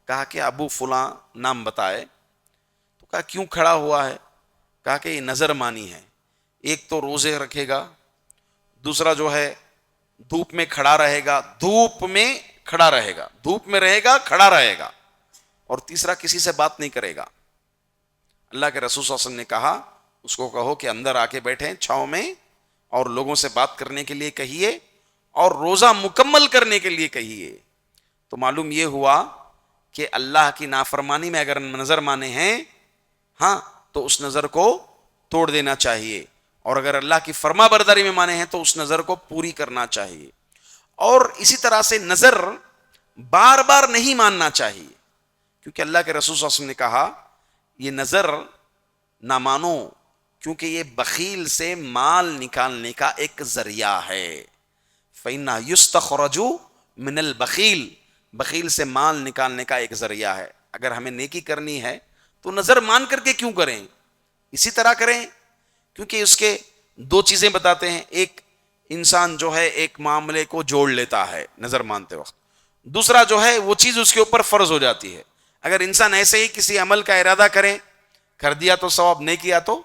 Speaker 2: کہا کہ ابو فلاں نام بتائے، تو کہا کیوں کھڑا ہوا ہے؟ کہا کہ یہ نظر مانی ہے، ایک تو روزے رکھے گا، دوسرا جو ہے دھوپ میں کھڑا رہے گا، دھوپ میں کھڑا رہے گا، دھوپ میں رہے گا، کھڑا رہے گا، اور تیسرا کسی سے بات نہیں کرے گا۔ اللہ کے رسول صلی اللہ علیہ وسلم نے کہا اس کو کہو کہ اندر آ کے بیٹھیں چھاؤں میں، اور لوگوں سے بات کرنے کے لیے کہیے، اور روزہ مکمل کرنے کے لیے کہیے۔ تو معلوم یہ ہوا کہ اللہ کی نافرمانی میں اگر نظر مانے ہیں ہاں تو اس نظر کو توڑ دینا چاہیے، اور اگر اللہ کی فرما برداری میں مانے ہیں تو اس نظر کو پوری کرنا چاہیے۔ اور اسی طرح سے نظر بار بار نہیں ماننا چاہیے، کیونکہ اللہ کے رسول صلی اللہ علیہ وسلم نے کہا یہ نظر نہ مانو، کیونکہ یہ بخیل سے مال نکالنے کا ایک ذریعہ ہے۔ فَإِنَّهُ يُسْتَخْرَجُ مِنَ الْبَخِيلِ، بخیل سے مال نکالنے کا ایک ذریعہ ہے۔ اگر ہمیں نیکی کرنی ہے تو نظر مان کر کے کیوں کریں، اسی طرح کریں، کیونکہ اس کے دو چیزیں بتاتے ہیں، ایک انسان جو ہے ایک معاملے کو جوڑ لیتا ہے نظر مانتے وقت، دوسرا جو ہے وہ چیز اس کے اوپر فرض ہو جاتی ہے۔ اگر انسان ایسے ہی کسی عمل کا ارادہ کرے، کر دیا تو ثواب، نہیں کیا تو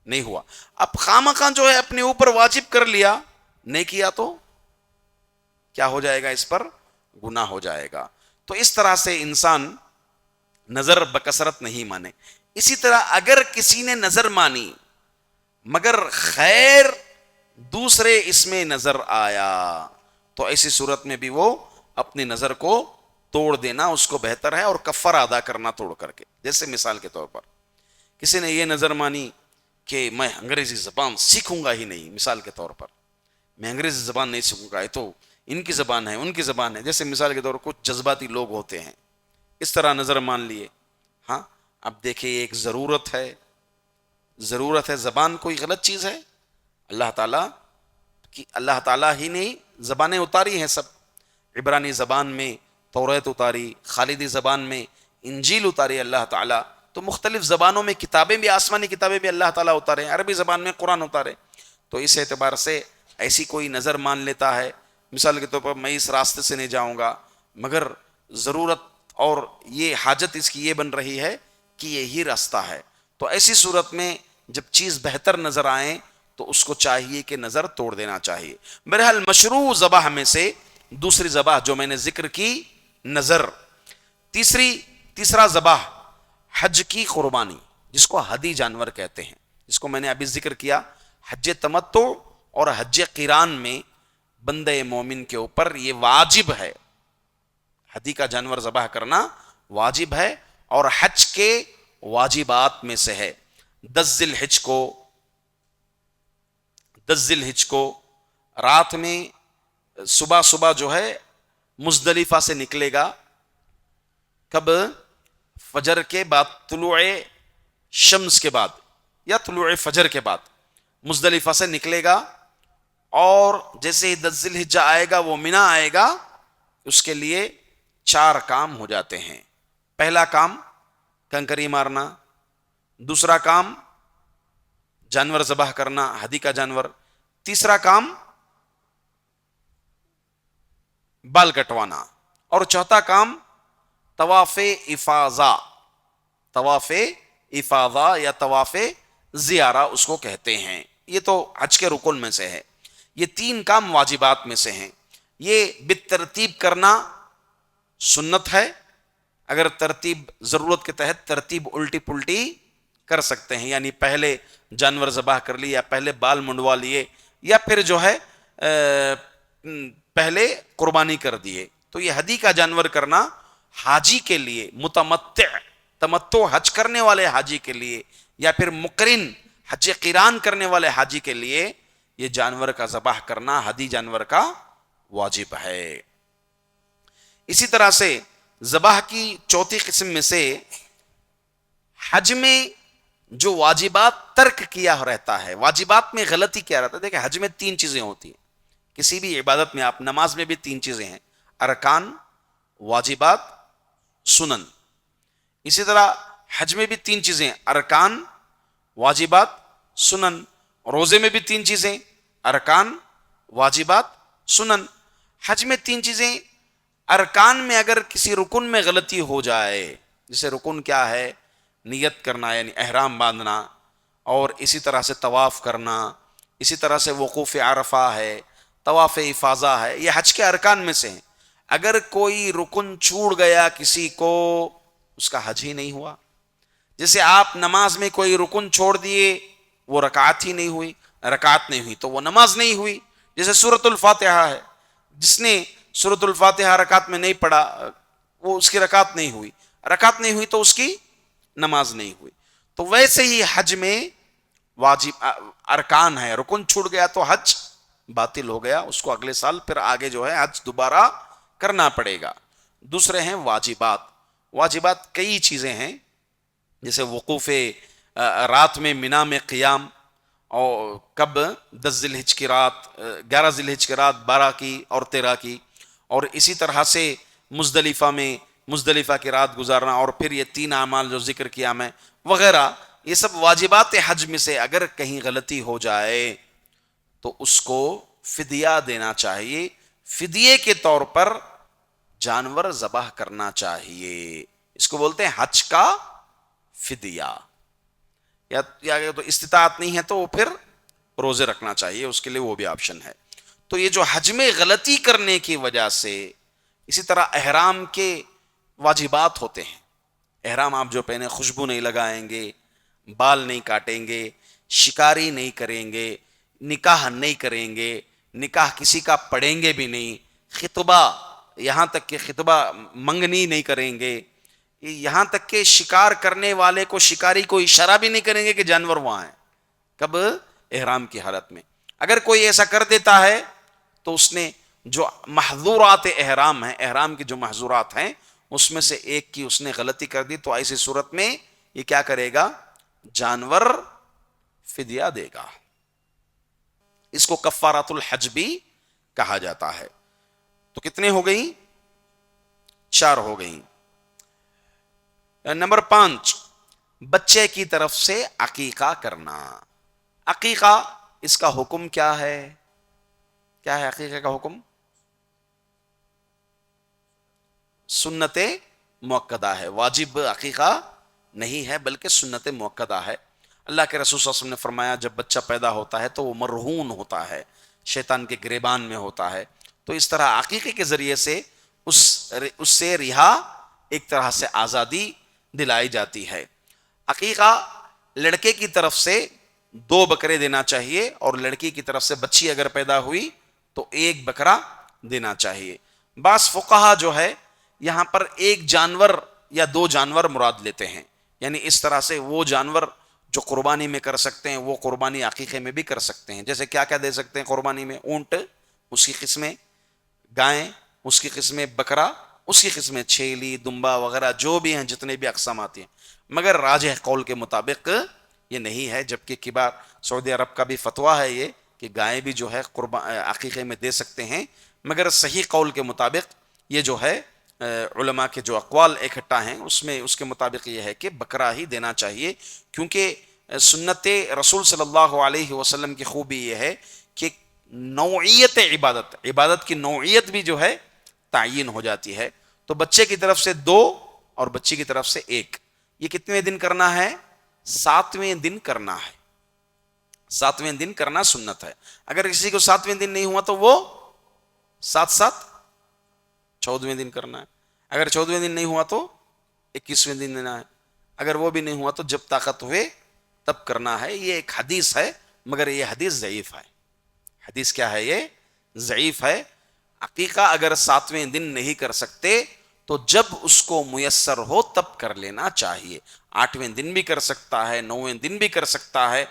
Speaker 2: نہیں ہوا۔ اب خواہ جو ہے اپنے اوپر واجب کر لیا، نہیں کیا تو کیا ہو جائے گا، اس پر گناہ ہو جائے گا۔ تو اس طرح سے انسان نظر بکثرت نہیں مانے۔ اسی طرح اگر کسی نے نظر مانی مگر خیر دوسرے اس میں نظر آیا تو ایسی صورت میں بھی وہ اپنی نظر کو توڑ دینا اس کو بہتر ہے، اور کفارہ ادا کرنا توڑ کر کے۔ جیسے مثال کے طور پر کسی نے یہ نظر مانی کہ میں انگریزی زبان سیکھوں گا ہی نہیں، مثال کے طور پر میں انگریزی زبان نہیں سیکھوں گا، یہ تو ان کی زبان ہے، ان کی زبان ہے، جیسے مثال کے طور پر کچھ جذباتی لوگ ہوتے ہیں، اس طرح نظر مان لیے۔ ہاں اب دیکھیں یہ ایک ضرورت ہے، زبان کوئی غلط چیز ہے؟ اللہ تعالیٰ ہی نے زبانیں اتاری ہیں، سب عبرانی زبان میں توریت اتاری، خالدی زبان میں انجیل اتاری اللہ تعالیٰ، تو مختلف زبانوں میں کتابیں بھی، آسمانی کتابیں بھی اللہ تعالیٰ اتارے، عربی زبان میں قرآن اتارے۔ تو اس اعتبار سے ایسی کوئی نظر مان لیتا ہے، مثال کے طور پر میں اس راستے سے نہیں جاؤں گا، مگر ضرورت اور یہ حاجت اس کی یہ بن رہی ہے کہ یہی راستہ ہے، تو ایسی صورت میں جب چیز بہتر نظر آئے تو اس کو چاہیے کہ نظر توڑ دینا چاہیے۔ بہرحال مشروع ذبح میں سے دوسری ذبح جو میں نے ذکر کی نظر، تیسرا ذبح حج کی قربانی، جس کو ہدی جانور کہتے ہیں، جس کو میں نے ابھی ذکر کیا۔ حج تمتع اور حج قران میں بندے مومن کے اوپر یہ واجب ہے، ہدی کا جانور ذبح کرنا واجب ہے، اور حج کے واجبات میں سے ہے۔ 10 ذی الحج کو رات میں صبح جو ہے مزدلفہ سے نکلے گا، کب؟ فجر کے بعد، طلوع شمس کے بعد یا طلوع فجر کے بعد مزدلفہ سے نکلے گا، اور جیسے ہی 10 ذی الحجہ آئے گا وہ منا آئے گا، اس کے لیے 4 کام ہو جاتے ہیں۔ پہلا کام کنکری مارنا، دوسرا کام جانور ذبح کرنا، ہدی کا جانور، تیسرا کام بال کٹوانا، اور چوتھا کام طواف افاضہ یا طواف زیارہ اس کو کہتے ہیں۔ یہ تو حج کے رکن میں سے ہے، یہ 3 کام واجبات میں سے ہیں۔ یہ بالترتیب کرنا سنت ہے، اگر ترتیب ضرورت کے تحت ترتیب الٹی پلٹی کر سکتے ہیں، یعنی پہلے جانور ذبح کر لی، یا پہلے بال منڈوا لیے، یا پھر جو ہے پہلے قربانی کر دیے۔ تو یہ ہدی کا جانور کرنا حاجی کے لیے، تمتع حج کرنے والے حاجی کے لیے، یا پھر مقرن حج قران کرنے والے حاجی کے لیے یہ جانور کا ذبح کرنا ہدی جانور کا واجب ہے۔ اسی طرح سے ذبح کی چوتھی قسم میں سے حج میں جو واجبات ترک کیا رہتا ہے، واجبات میں غلطی کیا رہتا ہے۔ دیکھیں حج میں 3 چیزیں ہوتی ہیں، کسی بھی عبادت میں، آپ نماز میں بھی 3 چیزیں ہیں، ارکان، واجبات، سنن۔ اسی طرح حج میں بھی 3 چیزیں، ارکان، واجبات، سنن۔ روزے میں بھی 3 چیزیں، ارکان، واجبات، سنن۔ حج میں 3 چیزیں ارکان میں اگر کسی رکن میں غلطی ہو جائے، جیسے رکن کیا ہے؟ نیت کرنا یعنی احرام باندھنا، اور اسی طرح سے طواف کرنا، اسی طرح سے وقوف عرفہ ہے، طواف افاضہ ہے، یہ حج کے ارکان میں سے ہیں۔ اگر کوئی رکن چھوٹ گیا کسی کو، اس کا حج ہی نہیں ہوا۔ جیسے آپ نماز میں کوئی رکن چھوڑ دیے، وہ رکعت ہی نہیں ہوئی، رکعت نہیں ہوئی تو وہ نماز نہیں ہوئی۔ جیسے سورۃ الفاتحہ ہے، جس نے سورۃ الفاتحہ رکعت میں نہیں پڑھا، وہ اس کی رکعت نہیں ہوئی، رکعت نہیں ہوئی تو اس کی نماز نہیں ہوئی۔ تو ویسے ہی حج میں واجب ارکان ہے، رکن چھوٹ گیا تو حج باطل ہو گیا، اس کو اگلے سال پھر آگے جو ہے حج دوبارہ کرنا پڑے گا۔ دوسرے ہیں واجبات۔ واجبات کئی چیزیں ہیں، جیسے وقوف رات میں مینا میں قیام، اور کب 10 ذی الحجہ کی رات، 11 ذی الحجہ کی رات، 12 کی اور 13 کی، اور اسی طرح سے مزدلفہ میں مزدلفہ کی رات گزارنا، اور پھر یہ 3 اعمال جو ذکر کیا میں وغیرہ، یہ سب واجبات حج میں سے اگر کہیں غلطی ہو جائے تو اس کو فدیہ دینا چاہیے، فدیے کے طور پر جانور ذبح کرنا چاہیے، اس کو بولتے ہیں حج کا فدیہ۔ یا تو استطاعت نہیں ہے تو وہ پھر روزے رکھنا چاہیے، اس کے لیے وہ بھی آپشن ہے۔ تو یہ جو حج میں غلطی کرنے کی وجہ سے، اسی طرح احرام کے واجبات ہوتے ہیں۔ احرام آپ جو پہنے، خوشبو نہیں لگائیں گے، بال نہیں کاٹیں گے، شکاری نہیں کریں گے، نکاح نہیں کریں گے، نکاح کسی کا پڑھیں گے بھی نہیں، خطبہ یہاں تک کہ خطبہ منگنی نہیں کریں گے، یہاں تک کہ شکار کرنے والے کو، شکاری کو اشارہ بھی نہیں کریں گے کہ جانور وہاں ہیں۔ کب؟ احرام کی حالت میں۔ اگر کوئی ایسا کر دیتا ہے تو اس نے جو محظورات احرام ہیں، احرام کی جو محظورات ہیں، اس میں سے ایک کی اس نے غلطی کر دی، تو ایسی صورت میں یہ کیا کرے گا؟ جانور فدیہ دے گا۔ اس کو کفارات الحج بھی کہا جاتا ہے۔ تو کتنے ہو گئی؟ 4 ہو گئی۔ نمبر 5، بچے کی طرف سے عقیقہ کرنا۔ عقیقہ، اس کا حکم کیا ہے؟ کیا ہے عقیقہ کا حکم؟ سنت مؤکدہ ہے، واجب عقیقہ نہیں ہے بلکہ سنت مؤکدہ ہے۔ اللہ کے رسول صلی اللہ علیہ وسلم نے فرمایا جب بچہ پیدا ہوتا ہے تو وہ مرہون ہوتا ہے، شیطان کے گریبان میں ہوتا ہے، تو اس طرح عقیقے کے ذریعے سے اس سے رہا، ایک طرح سے آزادی دلائی جاتی ہے۔ عقیقہ لڑکے کی طرف سے 2 بکرے دینا چاہیے، اور لڑکی کی طرف سے بچی اگر پیدا ہوئی تو 1 بکرا دینا چاہیے۔ بعض فقہا جو ہے یہاں پر 1 جانور یا 2 جانور مراد لیتے ہیں، یعنی اس طرح سے وہ جانور جو قربانی میں کر سکتے ہیں وہ قربانی عقیقے میں بھی کر سکتے ہیں۔ جیسے کیا کیا دے سکتے ہیں قربانی میں؟ اونٹ اس کی قسمیں، گائیں اس کی قسمیں، بکرا اس کی قسمیں، چھیلی، دمبا وغیرہ جو بھی ہیں، جتنے بھی اقسام آتی ہیں۔ مگر راجح قول کے مطابق یہ نہیں ہے، جبکہ کبار سعودی عرب کا بھی فتویٰ ہے یہ کہ گائیں بھی جو ہے عقیقے میں دے سکتے ہیں، مگر صحیح قول کے مطابق یہ جو ہے علماء کے جو اقوال اکٹھا ہیں اس کے مطابق یہ ہے کہ بکرا ہی دینا چاہیے، کیونکہ سنت رسول صلی اللہ علیہ وسلم کی خوبی یہ ہے کہ نوعیت عبادت کی نوعیت بھی جو ہے تعین ہو جاتی ہے۔ تو بچے کی طرف سے 2 اور بچی کی طرف سے 1، یہ کتنے دن کرنا ہے؟ 7ویں دن کرنا ہے۔ 7ویں دن کرنا سنت ہے۔ اگر کسی کو 7ویں دن نہیں ہوا تو وہ 14ویں دن کرنا ہے۔ اگر 14ویں دن نہیں ہوا تو 21ویں دن دینا ہے۔ اگر وہ بھی نہیں ہوا تو جب طاقت ہوئے تب کرنا ہے۔ یہ ایک حدیث ہے، مگر یہ حدیث ضعیف ہے۔ حدیث کیا ہے؟ یہ ضعیف ہے۔ عقیقہ اگر 7ویں دن نہیں کر سکتے تو جب اس کو میسر ہو تب کر لینا چاہیے۔ 8ویں دن بھی کر سکتا ہے، 9ویں دن بھی کر سکتا ہے۔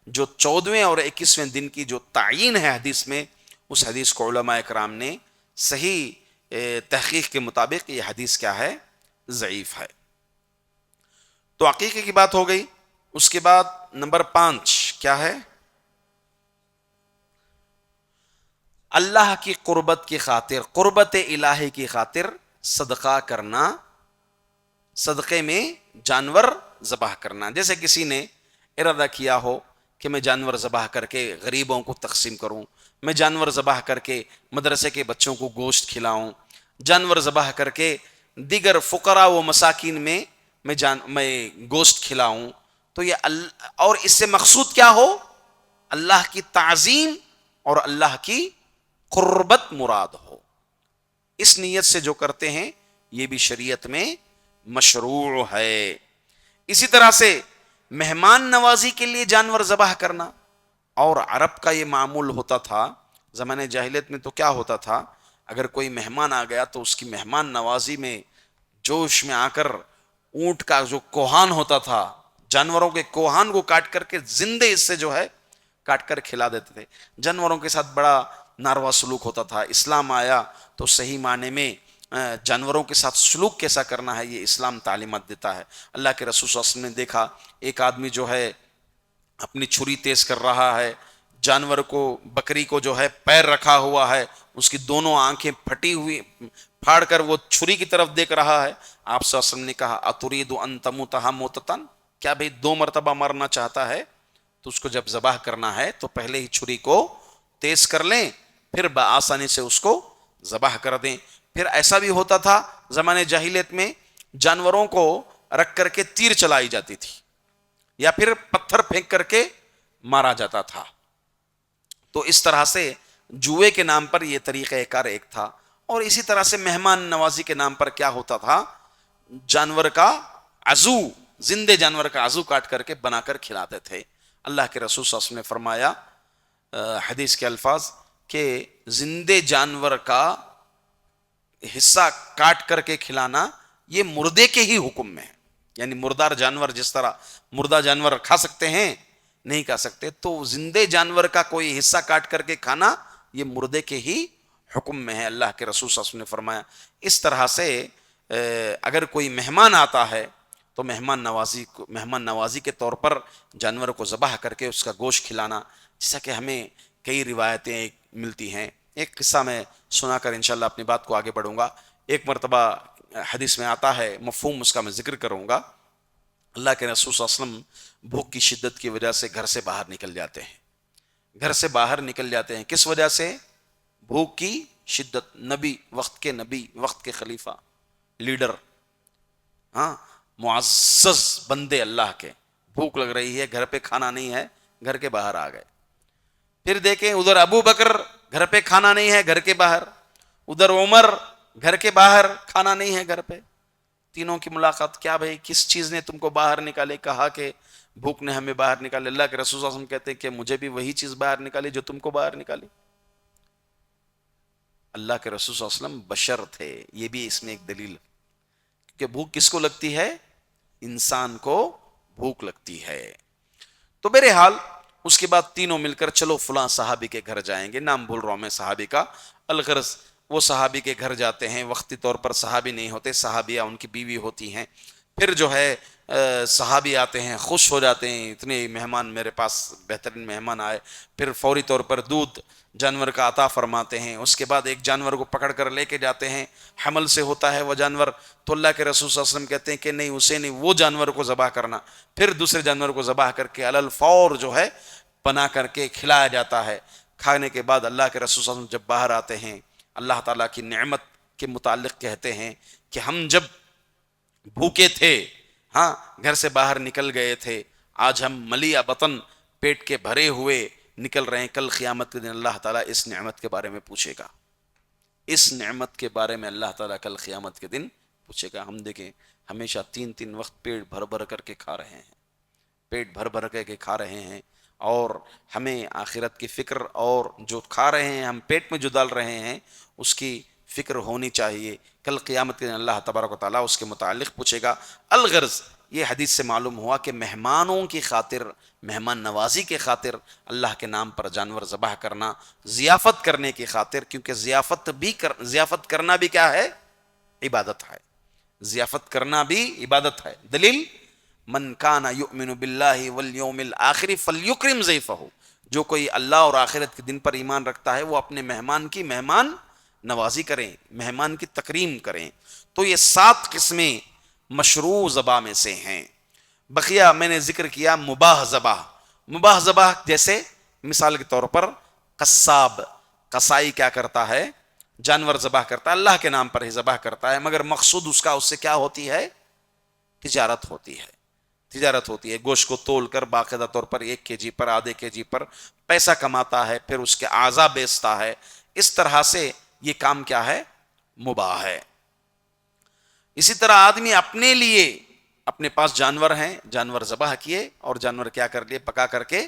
Speaker 2: جو 14ویں اور 21ویں دن کی جو تعین ہے حدیث میں، اس حدیث کو علماء اکرام نے صحیح تحقیق کے مطابق یہ حدیث کیا ہے؟ ضعیف ہے۔ تو عقیقے کی بات ہو گئی۔ اس کے بعد نمبر 5 کیا ہے؟ اللہ کی قربت کی خاطر، قربت الہی کی خاطر صدقہ کرنا، صدقے میں جانور ذبح کرنا۔ جیسے کسی نے ارادہ کیا ہو کہ میں جانور ذبح کر کے غریبوں کو تقسیم کروں، میں جانور ذبح کر کے مدرسے کے بچوں کو گوشت کھلاؤں، جانور ذبح کر کے دیگر فقراء و مساکین میں میں گوشت کھلاؤں تو یہ اور اس سے مقصود کیا ہو؟ اللہ کی تعظیم اور اللہ کی قربت مراد ہو، اس نیت سے جو کرتے ہیں یہ بھی شریعت میں مشروع ہے۔ اسی طرح سے مہمان نوازی کے لیے جانور ذبح کرنا، اور عرب کا یہ معمول ہوتا تھا زمانے جاہلیت میں۔ تو کیا ہوتا تھا، اگر کوئی مہمان آ گیا تو اس کی مہمان نوازی میں جوش میں آ کر اونٹ کا جو کوہان ہوتا تھا، جانوروں کے کوہان کو کاٹ کر کے زندے اس سے جو ہے کاٹ کر کھلا دیتے تھے۔ جانوروں کے ساتھ بڑا ناروا سلوک ہوتا تھا۔ اسلام آیا تو صحیح معنی میں جانوروں کے ساتھ سلوک کیسا کرنا ہے یہ اسلام تعلیمات دیتا ہے۔ اللہ کے رسول صلی اللہ علیہ وسلم نے دیکھا ایک آدمی جو ہے اپنی چھری تیز کر رہا ہے، جانور کو، بکری کو جو ہے پیر رکھا ہوا ہے، اس کی دونوں آنکھیں پھٹی ہوئی پھاڑ کر وہ چھری کی طرف دیکھ رہا ہے۔ آپ صلی اللہ علیہ وسلم نے کہا اتريد ان تموت موتتن، کیا بھئی 2 مرتبہ مرنا چاہتا ہے؟ تو اس کو جب ذبح کرنا ہے تو پہلے ہی چھری کو تیز کر لیں، پھر بآسانی سے اس کو ذبح کر دیں۔ پھر ایسا بھی ہوتا تھا زمانے جاہلیت میں، جانوروں کو رکھ کر کے تیر چلائی جاتی تھی یا پھر پتھر پھینک کر کے مارا جاتا تھا۔ تو اس طرح سے جوئے کے نام پر یہ طریقہ کار ایک تھا۔ اور اسی طرح سے مہمان نوازی کے نام پر کیا ہوتا تھا، جانور کا عضو، زندے جانور کا عضو کاٹ کر کے بنا کر کھلاتے تھے۔ اللہ کے رسول صلی اللہ علیہ وسلم نے فرمایا حدیث کے الفاظ کہ زندے جانور کا حصہ کاٹ کر کے کھلانا یہ مردے کے ہی حکم میں ہے، یعنی مردار جانور جس طرح مردہ جانور کھا سکتے ہیں نہیں کھا سکتے، تو زندے جانور کا کوئی حصہ کاٹ کر کے کھانا یہ مردے کے ہی حکم میں ہے، اللہ کے رسول صلی اللہ علیہ وسلم نے فرمایا۔ اس طرح سے اگر کوئی مہمان آتا ہے تو مہمان نوازی کے طور پر جانور کو ذبح کر کے اس کا گوشت کھلانا، جیسا کہ ہمیں کئی روایتیں ملتی ہیں۔ ایک قصہ میں سنا کر انشاءاللہ اپنی بات کو آگے بڑھوں گا۔ ایک مرتبہ حدیث میں آتا ہے، مفہوم اس کا میں ذکر کروں گا۔ اللہ کے رسول صلی اللہ علیہ وسلم بھوک کی شدت کی وجہ سے گھر سے باہر نکل جاتے ہیں، گھر سے باہر نکل جاتے ہیں۔ کس وجہ سے؟ بھوک کی شدت۔ نبی، وقت کے خلیفہ، لیڈر، ہاں معزز بندے اللہ کے، بھوک لگ رہی ہے، گھر پہ کھانا نہیں ہے، گھر کے باہر آ گئے۔ پھر دیکھیں ادھر ابو بکر، گھر پہ کھانا نہیں ہے، گھر کے باہر، ادھر عمر، گھر کے باہر، کھانا نہیں ہے گھر پہ۔ تینوں کی ملاقات، کیا بھئی کس چیز نے تم کو باہر نکالے؟ کہا کہ بھوک نے ہمیں باہر نکالے۔ اللہ کے رسول صلی اللہ علیہ وسلم کہتے ہیں کہ مجھے بھی وہی چیز باہر نکالی جو تم کو باہر نکالی۔ اللہ کے رسول صلی اللہ علیہ وسلم بشر تھے، یہ بھی اس میں ایک دلیل، کہ بھوک کس کو لگتی ہے؟ انسان کو بھوک لگتی ہے۔ تو بہرحال اس کے بعد تینوں مل کر چلو فلاں صحابی کے گھر جائیں گے، نام بھول رہا ہوں میں صحابی کا، الغرض وہ صحابی کے گھر جاتے ہیں۔ وقتی طور پر صحابی نہیں ہوتے، صحابیہ ان کی بیوی ہوتی ہیں۔ پھر جو ہے صحابی آتے ہیں، خوش ہو جاتے ہیں، اتنے مہمان میرے پاس بہترین مہمان آئے۔ پھر فوری طور پر دودھ جانور کا عطا فرماتے ہیں۔ اس کے بعد ایک جانور کو پکڑ کر لے کے جاتے ہیں، حمل سے ہوتا ہے وہ جانور، تو اللہ کے رسول صلی اللہ علیہ وسلم کہتے ہیں کہ نہیں، اسے نہیں، وہ جانور کو ذبح کرنا۔ پھر دوسرے جانور کو ذبح کر کے علی الفور جو ہے بنا کر کے کھلایا جاتا ہے۔ کھانے کے بعد اللہ کے رسول صلی اللہ علیہ وسلم جب باہر آتے ہیں، اللہ تعالیٰ کی نعمت کے متعلق کہتے ہیں کہ ہم جب بھوکے تھے، ہاں گھر سے باہر نکل گئے تھے، آج ہم ملیہ بطن، پیٹ کے بھرے ہوئے نکل رہے ہیں۔ کل قیامت کے دن اللہ تعالیٰ اس نعمت کے بارے میں پوچھے گا، اس نعمت کے بارے میں اللہ تعالیٰ کل قیامت کے دن پوچھے گا۔ ہم دیکھیں ہمیشہ 3 وقت پیٹ بھر بھر کر کے کھا رہے ہیں، پیٹ بھر بھر کر کے کھا رہے ہیں، اور ہمیں آخرت کی فکر، اور جو کھا رہے ہیں ہم پیٹ میں جو ڈال رہے ہیں اس کی فکر ہونی چاہیے۔ کل قیامت کے دن اللہ تبارک و تعالیٰ اس کے متعلق پوچھے گا۔ الغرض یہ حدیث سے معلوم ہوا کہ مہمانوں کی خاطر، مہمان نوازی کے خاطر اللہ کے نام پر جانور ذبح کرنا، ضیافت کرنے کی خاطر، کیونکہ ضیافت کرنا بھی کیا ہے؟ عبادت ہے۔ ضیافت کرنا بھی عبادت ہے۔ دلیل من کان یؤمن باللہ والیوم الآخر فلیکرم ضیفہ، جو کوئی اللہ اور آخرت کے دن پر ایمان رکھتا ہے وہ اپنے مہمان کی مہمان نوازی کریں، مہمان کی تکریم کریں۔ تو یہ 7 قسمیں مشروع ذبح میں سے ہیں۔ بقیہ میں نے ذکر کیا مباح ذبح۔ مباح ذبح جیسے مثال کے طور پر قصاب، قصائی کیا کرتا ہے؟ جانور ذبح کرتا ہے اللہ کے نام پر ہی ذبح کرتا ہے، مگر مقصود اس کا اس سے کیا ہوتی ہے؟ تجارت ہوتی ہے، تجارت ہوتی ہے، گوشت کو تول کر باقاعدہ طور پر 1 kg پر آدھے kg پر پیسہ کماتا ہے، پھر اس کے اعضا بیچتا ہے، اس طرح سے یہ کام کیا ہے؟ مباح ہے۔ اسی طرح آدمی اپنے لیے، اپنے پاس جانور ہیں، جانور ذبح کیے اور جانور کیا کر لیے؟ پکا کر کے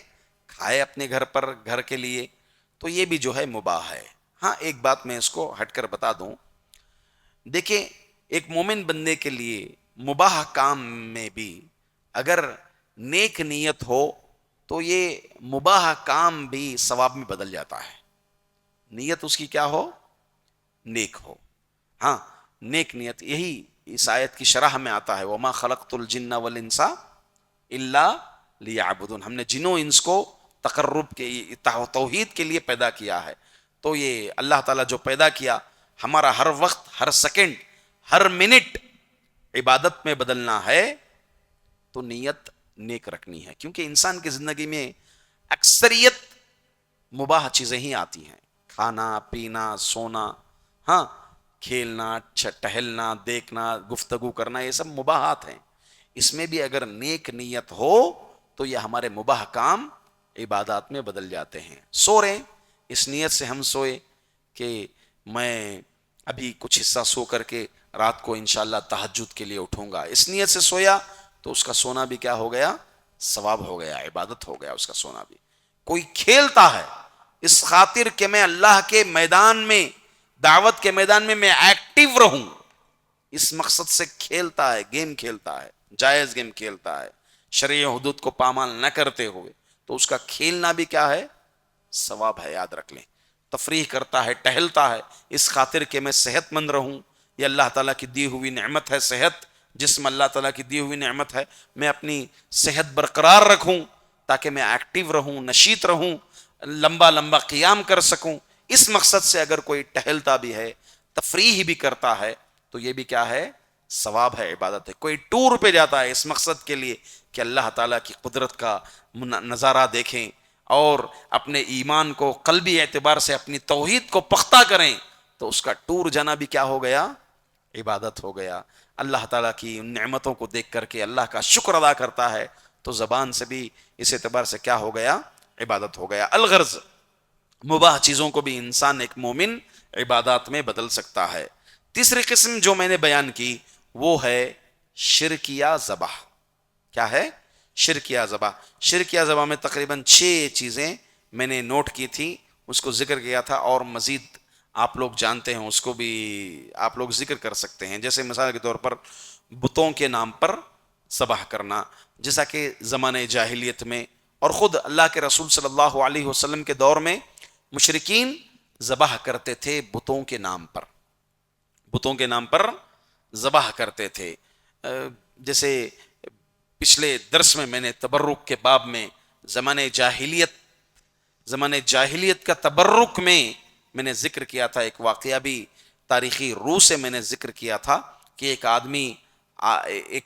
Speaker 2: کھائے اپنے گھر پر، گھر کے لیے، تو یہ بھی جو ہے مباح ہے۔ ہاں ایک بات میں اس کو ہٹ کر بتا دوں، دیکھیں ایک مومن بندے کے لیے مباح کام میں بھی اگر نیک نیت ہو تو یہ مباح کام بھی ثواب میں بدل جاتا ہے، نیت اس کی کیا ہو؟ نیک ہو۔ ہاں نیک نیت، یہی اس آیت کی شرح میں آتا ہے وَمَا خَلَقْتُ الْجِنَّ وَالْإِنسَ إِلَّا لِيَعْبُدُونَ، ہم نے جن و انس کو تقرب کے توحید کے لیے پیدا کیا ہے۔ تو یہ اللہ تعالیٰ جو پیدا کیا، ہمارا ہر وقت، ہر سیکنڈ، ہر منٹ عبادت میں بدلنا ہے تو نیت نیک رکھنی ہے، کیونکہ انسان کی زندگی میں اکثریت مباح چیزیں ہی آتی ہیں، کھانا پینا سونا، ہاں کھیلنا ٹہلنا دیکھنا گفتگو کرنا، یہ سب مباحات ہیں۔ اس میں بھی اگر نیک نیت ہو تو یہ ہمارے مباح کام عبادات میں بدل جاتے ہیں۔ سو رہے اس نیت سے ہم سوئے کہ میں ابھی کچھ حصہ سو کر کے رات کو انشاءاللہ تہجد کے لیے اٹھوں گا، اس نیت سے سویا تو اس کا سونا بھی کیا ہو گیا؟ ثواب ہو گیا، عبادت ہو گیا اس کا سونا بھی۔ کوئی کھیلتا ہے اس خاطر کہ میں اللہ کے میدان میں، دعوت کے میدان میں ایکٹیو رہوں، اس مقصد سے کھیلتا ہے، گیم کھیلتا ہے، جائز گیم کھیلتا ہے شرعی حدود کو پامال نہ کرتے ہوئے، تو اس کا کھیلنا بھی کیا ہے؟ ثواب ہے، یاد رکھ لیں۔ تفریح کرتا ہے، ٹہلتا ہے اس خاطر کہ میں صحت مند رہوں، یہ اللہ تعالیٰ کی دی ہوئی نعمت ہے، صحت جسم اللہ تعالیٰ کی دی ہوئی نعمت ہے، میں اپنی صحت برقرار رکھوں تاکہ میں ایکٹیو رہوں، نشیط رہوں، لمبا لمبا قیام کر سکوں۔ اس مقصد سے اگر کوئی ٹہلتا بھی ہے، تفریح بھی کرتا ہے، تو یہ بھی کیا ہے؟ ثواب ہے، عبادت ہے۔ کوئی ٹور پہ جاتا ہے اس مقصد کے لیے کہ اللہ تعالیٰ کی قدرت کا نظارہ دیکھیں اور اپنے ایمان کو قلبی اعتبار سے اپنی توحید کو پختہ کریں، تو اس کا ٹور جانا بھی کیا ہو گیا؟ عبادت ہو گیا۔ اللہ تعالیٰ کی ان نعمتوں کو دیکھ کر کے اللہ کا شکر ادا کرتا ہے تو زبان سے بھی اس اعتبار سے کیا ہو گیا؟ عبادت ہو گیا۔ الغرض مباح چیزوں کو بھی انسان ایک مومن عبادات میں بدل سکتا ہے۔ تیسری قسم جو میں نے بیان کی وہ ہے شرکیہ ذبح۔ کیا ہے؟ شرکیہ ذبح۔ شرکیہ ذبح میں تقریباً 6 چیزیں میں نے نوٹ کی تھی، اس کو ذکر کیا تھا، اور مزید آپ لوگ جانتے ہیں اس کو بھی آپ لوگ ذکر کر سکتے ہیں۔ جیسے مثال کے طور پر بتوں کے نام پر ذبح کرنا، جیسا کہ زمانہ جاہلیت میں اور خود اللہ کے رسول صلی اللہ علیہ وسلم کے دور میں مشرکین ذبح کرتے تھے بتوں کے نام پر، بتوں کے نام پر ذبح کرتے تھے۔ جیسے پچھلے درس میں نے تبرک کے باب میں زمانہ جاہلیت کا تبرک میں نے ذکر کیا تھا، ایک واقعہ بھی تاریخی روح سے میں نے ذکر کیا تھا کہ ایک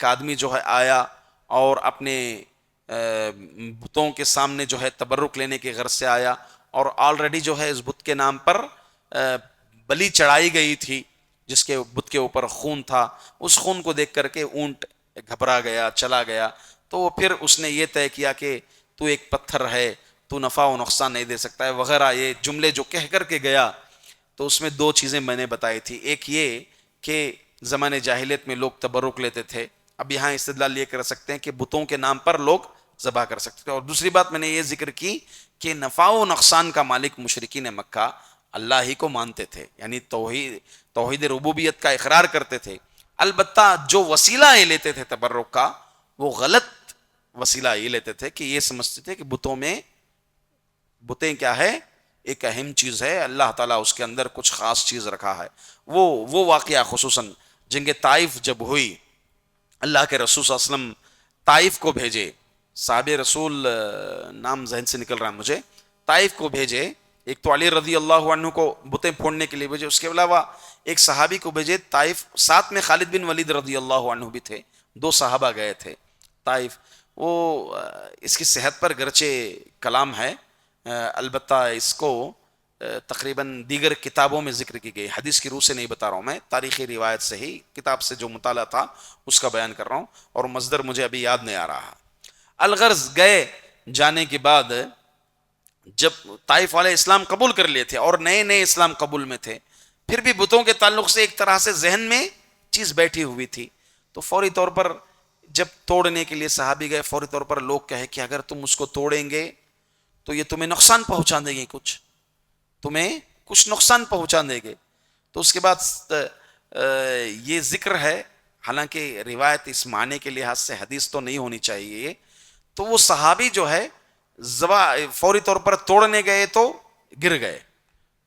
Speaker 2: آدمی جو ہے آیا اور اپنے بتوں کے سامنے جو ہے تبرک لینے کے غرض سے آیا، اور آلریڈی جو ہے اس بت کے نام پر بلی چڑھائی گئی تھی جس کے بت کے اوپر خون تھا۔ اس خون کو دیکھ کر کے اونٹ گھبرا گیا، چلا گیا، تو پھر اس نے یہ طے کیا کہ تو ایک پتھر ہے، تو نفع و نقصان نہیں دے سکتا ہے وغیرہ، یہ جملے جو کہہ کر کے گیا۔ تو اس میں 2 چیزیں میں نے بتائی تھی، ایک یہ کہ زمانے جاہلیت میں لوگ تبرک لیتے تھے، اب یہاں استدلال یہ کر سکتے ہیں کہ بتوں کے نام پر لوگ ذبح کر سکتے تھے، اور دوسری بات میں نے یہ ذکر کی کہ نفع و نقصان کا مالک مشرکین مکہ اللہ ہی کو مانتے تھے، یعنی توحید ربوبیت کا اقرار کرتے تھے، البتہ جو وسیلہ یہ لیتے تھے تبرک کا وہ غلط وسیلہ یہ لیتے تھے کہ یہ سمجھتے تھے کہ بتیں کیا ہے؟ ایک اہم چیز ہے، اللہ تعالیٰ اس کے اندر کچھ خاص چیز رکھا ہے۔ وہ واقعہ خصوصاً جنگ طائف جب ہوئی، اللہ کے رسول صلی اللہ علیہ وسلم طائف کو بھیجے، صحابہ رسول نام ذہن سے نکل رہا ہے مجھے، طائف کو بھیجے، ایک تو علی رضی اللہ عنہ کو بتیں پھوڑنے کے لیے بھیجے، اس کے علاوہ ایک صحابی کو بھیجے طائف، ساتھ میں خالد بن ولید رضی اللہ عنہ بھی تھے، 2 صحابہ گئے تھے طائف۔ وہ اس کی صحت پر گرچہ کلام ہے، البتہ اس کو تقریباً دیگر کتابوں میں ذکر کی گئی، حدیث کی روح سے نہیں بتا رہا ہوں میں، تاریخی روایت سے ہی کتاب سے جو مطالعہ تھا اس کا بیان کر رہا ہوں، اور مصدر مجھے ابھی یاد نہیں آ رہا۔ الغرض گئے جانے کے بعد جب طائف والے اسلام قبول کر لیے تھے اور نئے نئے اسلام قبول میں تھے، پھر بھی بتوں کے تعلق سے ایک طرح سے ذہن میں چیز بیٹھی ہوئی تھی، تو فوری طور پر جب توڑنے کے لیے صحابی گئے، فوری طور پر لوگ کہے کہ اگر تم اس کو توڑیں گے تو یہ تمہیں نقصان پہنچا دیں گے، تمہیں کچھ نقصان پہنچا دیں گے۔ تو اس کے بعد یہ ذکر ہے، حالانکہ روایت اس معنی کے لحاظ سے حدیث تو نہیں ہونی چاہیے، تو وہ صحابی جو ہے فوری طور پر توڑنے گئے تو گر گئے،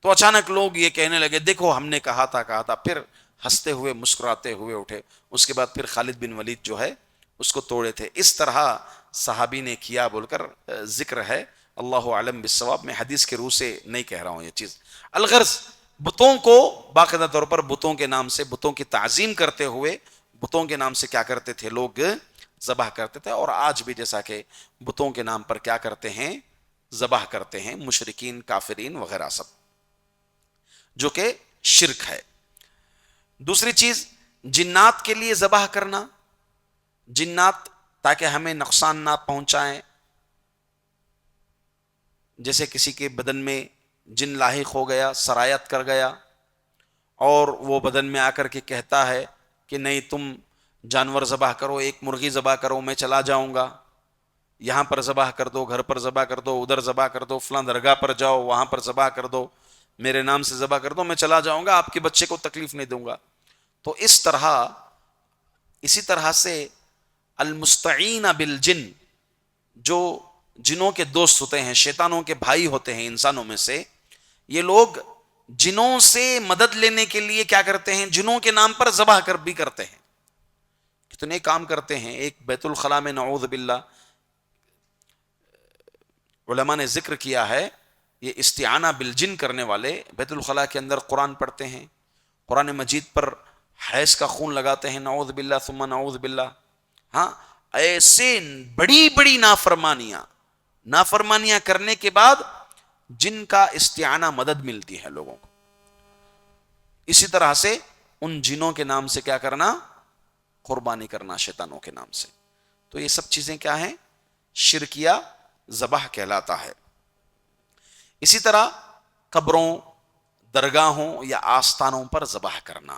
Speaker 2: تو اچانک لوگ یہ کہنے لگے دیکھو ہم نے کہا تھا، پھر ہنستے ہوئے مسکراتے ہوئے اٹھے، اس کے بعد پھر خالد بن ولید جو ہے اس کو توڑے تھے، اس طرح صحابی نے کیا بول کر ذکر ہے، اللہ عالم بالصواب، میں حدیث کے روح سے نہیں کہہ رہا ہوں یہ چیز۔ الغرض بتوں کو باقاعدہ طور پر بتوں کے نام سے، بتوں کی تعظیم کرتے ہوئے بتوں کے نام سے کیا کرتے تھے لوگ، ذبح کرتے تھے، اور آج بھی جیسا کہ بتوں کے نام پر کیا کرتے ہیں، ذبح کرتے ہیں مشرکین، کافرین وغیرہ سب، جو کہ شرک ہے۔ دوسری چیز جنات کے لیے ذبح کرنا، جنات تاکہ ہمیں نقصان نہ پہنچائیں، جیسے کسی کے بدن میں جن لاحق ہو گیا، سرایت کر گیا، اور وہ بدن میں آ کر کے کہتا ہے کہ نہیں تم جانور ذبح کرو، ایک مرغی ذبح کرو، میں چلا جاؤں گا، یہاں پر ذبح کر دو، گھر پر ذبح کر دو، ادھر ذبح کر دو، فلاں درگاہ پر جاؤ وہاں پر ذبح کر دو، میرے نام سے ذبح کر دو، میں چلا جاؤں گا، آپ کے بچے کو تکلیف نہیں دوں گا۔ تو اسی طرح سے المستعین بالجن، جو جنوں کے دوست ہوتے ہیں، شیطانوں کے بھائی ہوتے ہیں انسانوں میں سے، یہ لوگ جنوں سے مدد لینے کے لیے کیا کرتے ہیں، جنوں کے نام پر ذبح بھی کرتے ہیں، کتنے کام کرتے ہیں۔ ایک بیت الخلاء میں نعوذ باللہ علماء نے ذکر کیا ہے، یہ استعانہ بالجن کرنے والے بیت الخلاء کے اندر قرآن پڑھتے ہیں، قرآن مجید پر حیض کا خون لگاتے ہیں، نعوذ باللہ ثم نعوذ باللہ۔ ہاں، ایسے بڑی بڑی نافرمانیاں کرنے کے بعد جن کا استعانہ مدد ملتی ہے لوگوں کو، اسی طرح سے ان جنوں کے نام سے کیا کرنا، قربانی کرنا شیطانوں کے نام سے۔ تو یہ سب چیزیں کیا ہیں، شرکیہ ذبح کہلاتا ہے۔ اسی طرح قبروں، درگاہوں یا آستانوں پر ذبح کرنا،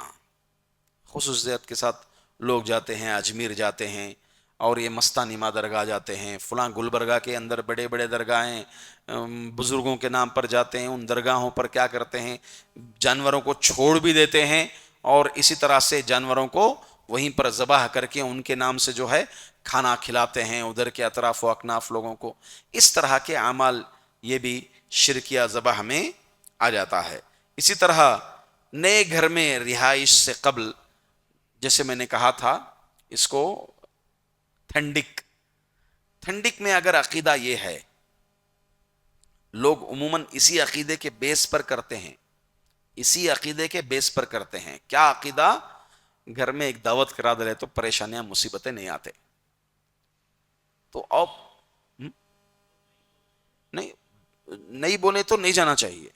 Speaker 2: خصوصیت کے ساتھ لوگ جاتے ہیں، اجمیر جاتے ہیں اور یہ مستانی ماں درگاہ جاتے ہیں، فلاں گلبرگہ کے اندر بڑے بڑے درگاہیں بزرگوں کے نام پر جاتے ہیں، ان درگاہوں پر کیا کرتے ہیں، جانوروں کو چھوڑ بھی دیتے ہیں، اور اسی طرح سے جانوروں کو وہیں پر ذبح کر کے ان کے نام سے جو ہے کھانا کھلاتے ہیں ادھر کے اطراف و اکناف لوگوں کو۔ اس طرح کے اعمال یہ بھی شرکیہ ذبح میں آ جاتا ہے۔ اسی طرح نئے گھر میں رہائش سے قبل، جیسے میں نے کہا تھا اس کو تھنڈک میں اگر عقیدہ یہ ہے، لوگ عموماً اسی عقیدے کے بیس پر کرتے ہیں، کیا عقیدہ، گھر میں ایک دعوت کرا دے تو پریشانیاں مصیبتیں نہیں آتے، تو اب نہیں بولے تو نہیں جانا چاہیے،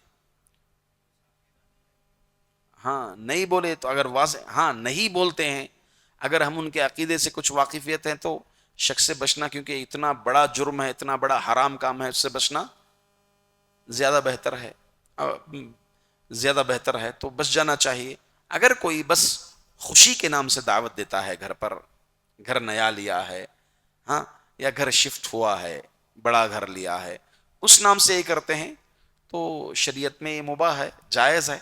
Speaker 2: ہاں نہیں بولے تو اگر واضح، ہاں نہیں بولتے ہیں، اگر ہم ان کے عقیدے سے کچھ واقفیت ہیں تو شک سے بچنا، کیونکہ اتنا بڑا جرم ہے، اتنا بڑا حرام کام ہے، اس سے بچنا زیادہ بہتر ہے، تو بچ جانا چاہیے۔ اگر کوئی بس خوشی کے نام سے دعوت دیتا ہے، گھر پر، گھر نیا لیا ہے، ہاں، یا گھر شفٹ ہوا ہے، بڑا گھر لیا ہے، اس نام سے یہ کرتے ہیں، تو شریعت میں یہ مباح ہے، جائز ہے،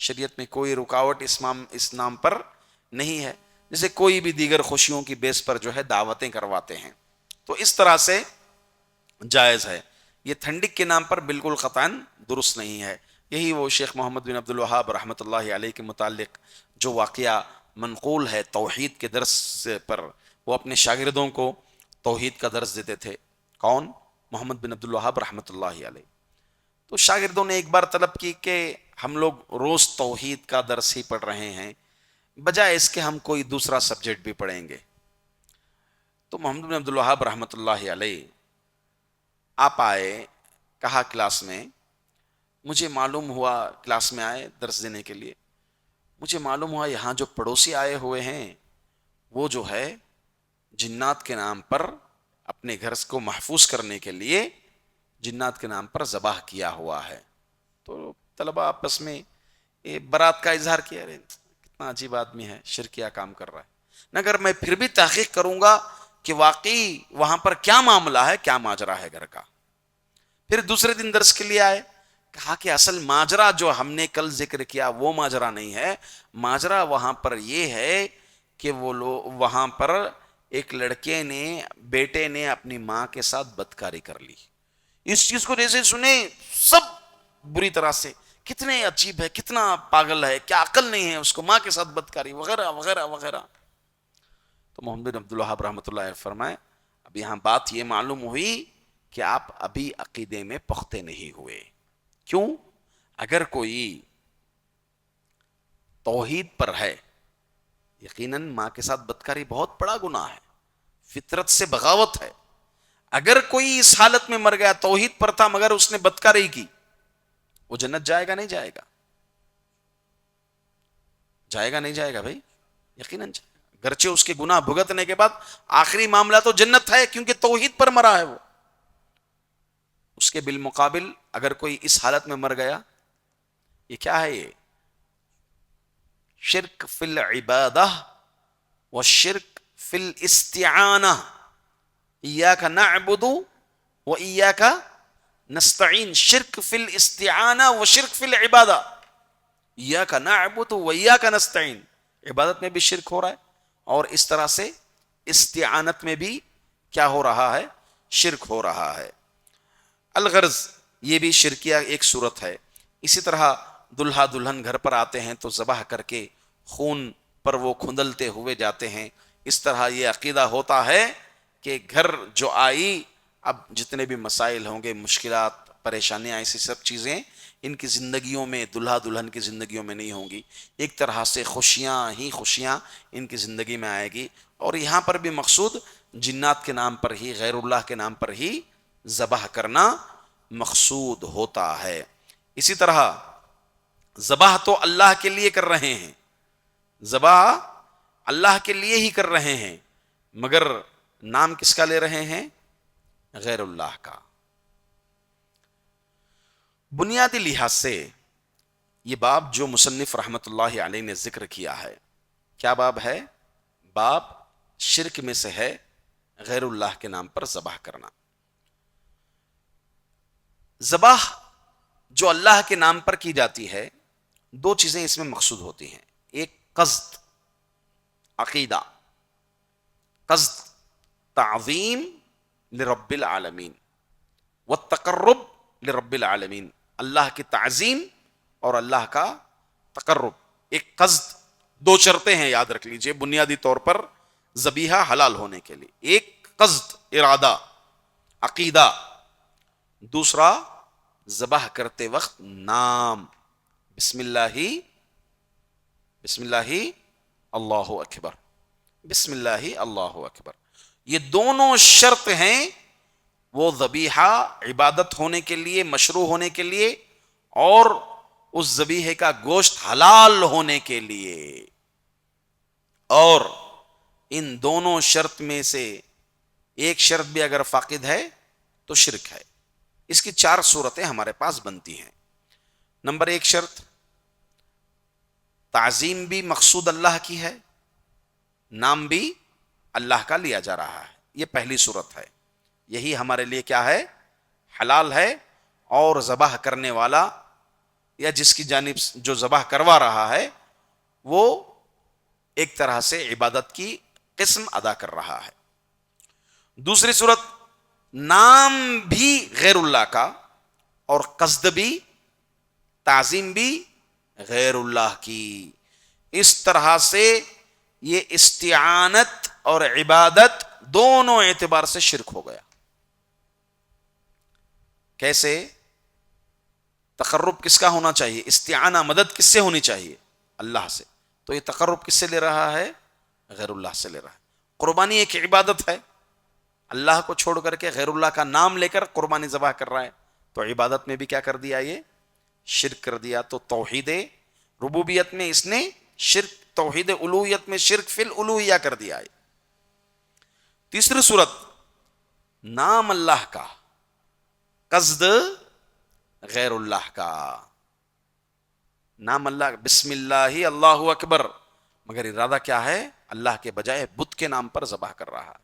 Speaker 2: شریعت میں کوئی رکاوٹ اس نام پر نہیں ہے، جیسے کوئی بھی دیگر خوشیوں کی بیس پر جو ہے دعوتیں کرواتے ہیں، تو اس طرح سے جائز ہے۔ یہ تھنڈک کے نام پر بالکل قطعاً درست نہیں ہے۔ یہی وہ شیخ محمد بن عبد الوہاب رحمۃ اللہ علیہ کے متعلق جو واقعہ منقول ہے توحید کے درس پر، وہ اپنے شاگردوں کو توحید کا درس دیتے تھے، کون؟ محمد بن عبد الوہاب رحمۃ اللہ علیہ۔ تو شاگردوں نے ایک بار طلب کی کہ ہم لوگ روز توحید کا درس ہی پڑھ رہے ہیں، بجائے اس کے ہم کوئی دوسرا سبجیکٹ بھی پڑھیں گے۔ تو محمد بن عبد الوہاب رحمۃ اللہ علیہ آپ آئے، کہا کلاس میں مجھے معلوم ہوا، کلاس میں آئے درس دینے کے لیے، مجھے معلوم ہوا یہاں جو پڑوسی آئے ہوئے ہیں وہ جو ہے جنات کے نام پر اپنے گھر کو محفوظ کرنے کے لیے جنات کے نام پر ذبح کیا ہوا ہے. تو طلبہ آپس میں برات کا اظہار کیا، رہے کتنا عجیب آدمی ہے، شرکیہ کام کر رہا ہے. اگر میں پھر بھی تحقیق کروں گا کہ واقعی وہاں پر کیا معاملہ ہے، کیا ماجرا ہے گھر کا. پھر دوسرے دن درس کے لیے آئے، کہا کہ اصل ماجرا جو ہم نے کل ذکر کیا وہ ماجرا نہیں ہے، ماجرا وہاں پر یہ ہے کہ وہ لوگ وہاں پر ایک لڑکے نے، بیٹے نے اپنی ماں کے ساتھ بدکاری کر لی. اس چیز کو جیسے سنے سب بری طرح سے، کتنے عجیب ہے، کتنا پاگل ہے، کیا عقل نہیں ہے اس کو، ماں کے ساتھ بدکاری وغیرہ وغیرہ وغیرہ. تو محمد بن عبد الوہاب رحمۃ اللہ علیہ فرمائے اب یہاں بات یہ معلوم ہوئی کہ آپ ابھی عقیدے میں پختہ نہیں ہوئے. کیوں؟ اگر کوئی توحید پر ہے، یقیناً ماں کے ساتھ بدکاری بہت بڑا گناہ ہے، فطرت سے بغاوت ہے. اگر کوئی اس حالت میں مر گیا، توحید پر تھا مگر اس نے بدکاری کی، وہ جنت جائے گا نہیں جائے گا؟ جائے گا نہیں جائے گا بھائی؟ یقیناً جائے گا. گرچہ اس کے گناہ بھگتنے کے بعد آخری معاملہ تو جنت ہے، کیونکہ توحید پر مرا ہے وہ. اس کے بالمقابل اگر کوئی اس حالت میں مر گیا، یہ کیا ہے؟ یہ شرک فی العبادہ والشرک فی الاستعانہ، ایاک نعبد و ایاک نستعین. شرک فی الاستعانہ و شرک فی العبادہ، ایاک نعبد و ایاک نستعین. عبادت میں بھی شرک ہو رہا ہے اور اس طرح سے استعانت میں بھی کیا ہو رہا ہے؟ شرک ہو رہا ہے. الغرض یہ بھی شرکیہ ایک صورت ہے. اسی طرح دلہا دلہن گھر پر آتے ہیں تو ذبح کر کے خون پر وہ کھندلتے ہوئے جاتے ہیں. اس طرح یہ عقیدہ ہوتا ہے کہ گھر جو آئی، اب جتنے بھی مسائل ہوں گے، مشکلات، پریشانیاں، ایسی سب چیزیں ان کی زندگیوں میں، دلہا دلہن کی زندگیوں میں نہیں ہوں گی. ایک طرح سے خوشیاں ہی خوشیاں ان کی زندگی میں آئے گی. اور یہاں پر بھی مقصود جنات کے نام پر ہی، غیر اللہ کے نام پر ہی ذبح کرنا مقصود ہوتا ہے. اسی طرح ذبح تو اللہ کے لیے کر رہے ہیں، ذبح اللہ کے لیے ہی کر رہے ہیں، مگر نام کس کا لے رہے ہیں؟ غیر اللہ کا. بنیادی لحاظ سے یہ باب جو مصنف رحمت اللہ علیہ نے ذکر کیا ہے، کیا باب ہے؟ باب شرک میں سے ہے غیر اللہ کے نام پر ذبح کرنا. ذبح جو اللہ کے نام پر کی جاتی ہے، دو چیزیں اس میں مقصود ہوتی ہیں. ایک قصد، عقیدہ، قصد تعظیم لرب العالمین والتقرب لرب العالمین، اللہ کی تعظیم اور اللہ کا تقرب. ایک قصد، دو شرطیں ہیں یاد رکھ لیجئے بنیادی طور پر ذبیحہ حلال ہونے کے لیے. ایک قصد، ارادہ، عقیدہ. دوسرا ذبح کرتے وقت نام، بسم اللہ، بسم اللہ اللہ اکبر، بسم اللہ اللہ اکبر. یہ دونوں شرط ہیں وہ ذبیحہ عبادت ہونے کے لیے، مشروع ہونے کے لیے، اور اس ذبیحے کا گوشت حلال ہونے کے لیے. اور ان دونوں شرط میں سے ایک شرط بھی اگر فاقد ہے تو شرک ہے. اس کی 4 صورتیں ہمارے پاس بنتی ہیں. نمبر 1 شرط، تعظیم بھی مقصود اللہ کی ہے، نام بھی اللہ کا لیا جا رہا ہے. یہ پہلی صورت ہے. یہی ہمارے لیے کیا ہے؟ حلال ہے. اور ذبح کرنے والا یا جس کی جانب جو ذبح کروا رہا ہے وہ ایک طرح سے عبادت کی قسم ادا کر رہا ہے. دوسری صورت، نام بھی غیر اللہ کا اور قصد بھی، تعظیم بھی غیر اللہ کی. اس طرح سے یہ استعانت اور عبادت دونوں اعتبار سے شرک ہو گیا. کیسے؟ تقرب کس کا ہونا چاہیے؟ استعانہ، مدد کس سے ہونی چاہیے؟ اللہ سے. تو یہ تقرب کس سے لے رہا ہے؟ غیر اللہ سے لے رہا ہے. قربانی ایک عبادت ہے، اللہ کو چھوڑ کر کے غیر اللہ کا نام لے کر قربانی ذبح کر رہا ہے، تو عبادت میں بھی کیا کر دیا؟ یہ شرک کر دیا تو توحید ربوبیت میں اس نے شرک، توحید الوہیت میں شرک فی الالوہیہ کر دیا ہے۔ تیسری صورت، نام اللہ کا قصد غیر اللہ کا، نام اللہ بسم اللہ اللہ اکبر، مگر ارادہ کیا ہے؟ اللہ کے بجائے بت کے نام پر ذبح کر رہا ہے،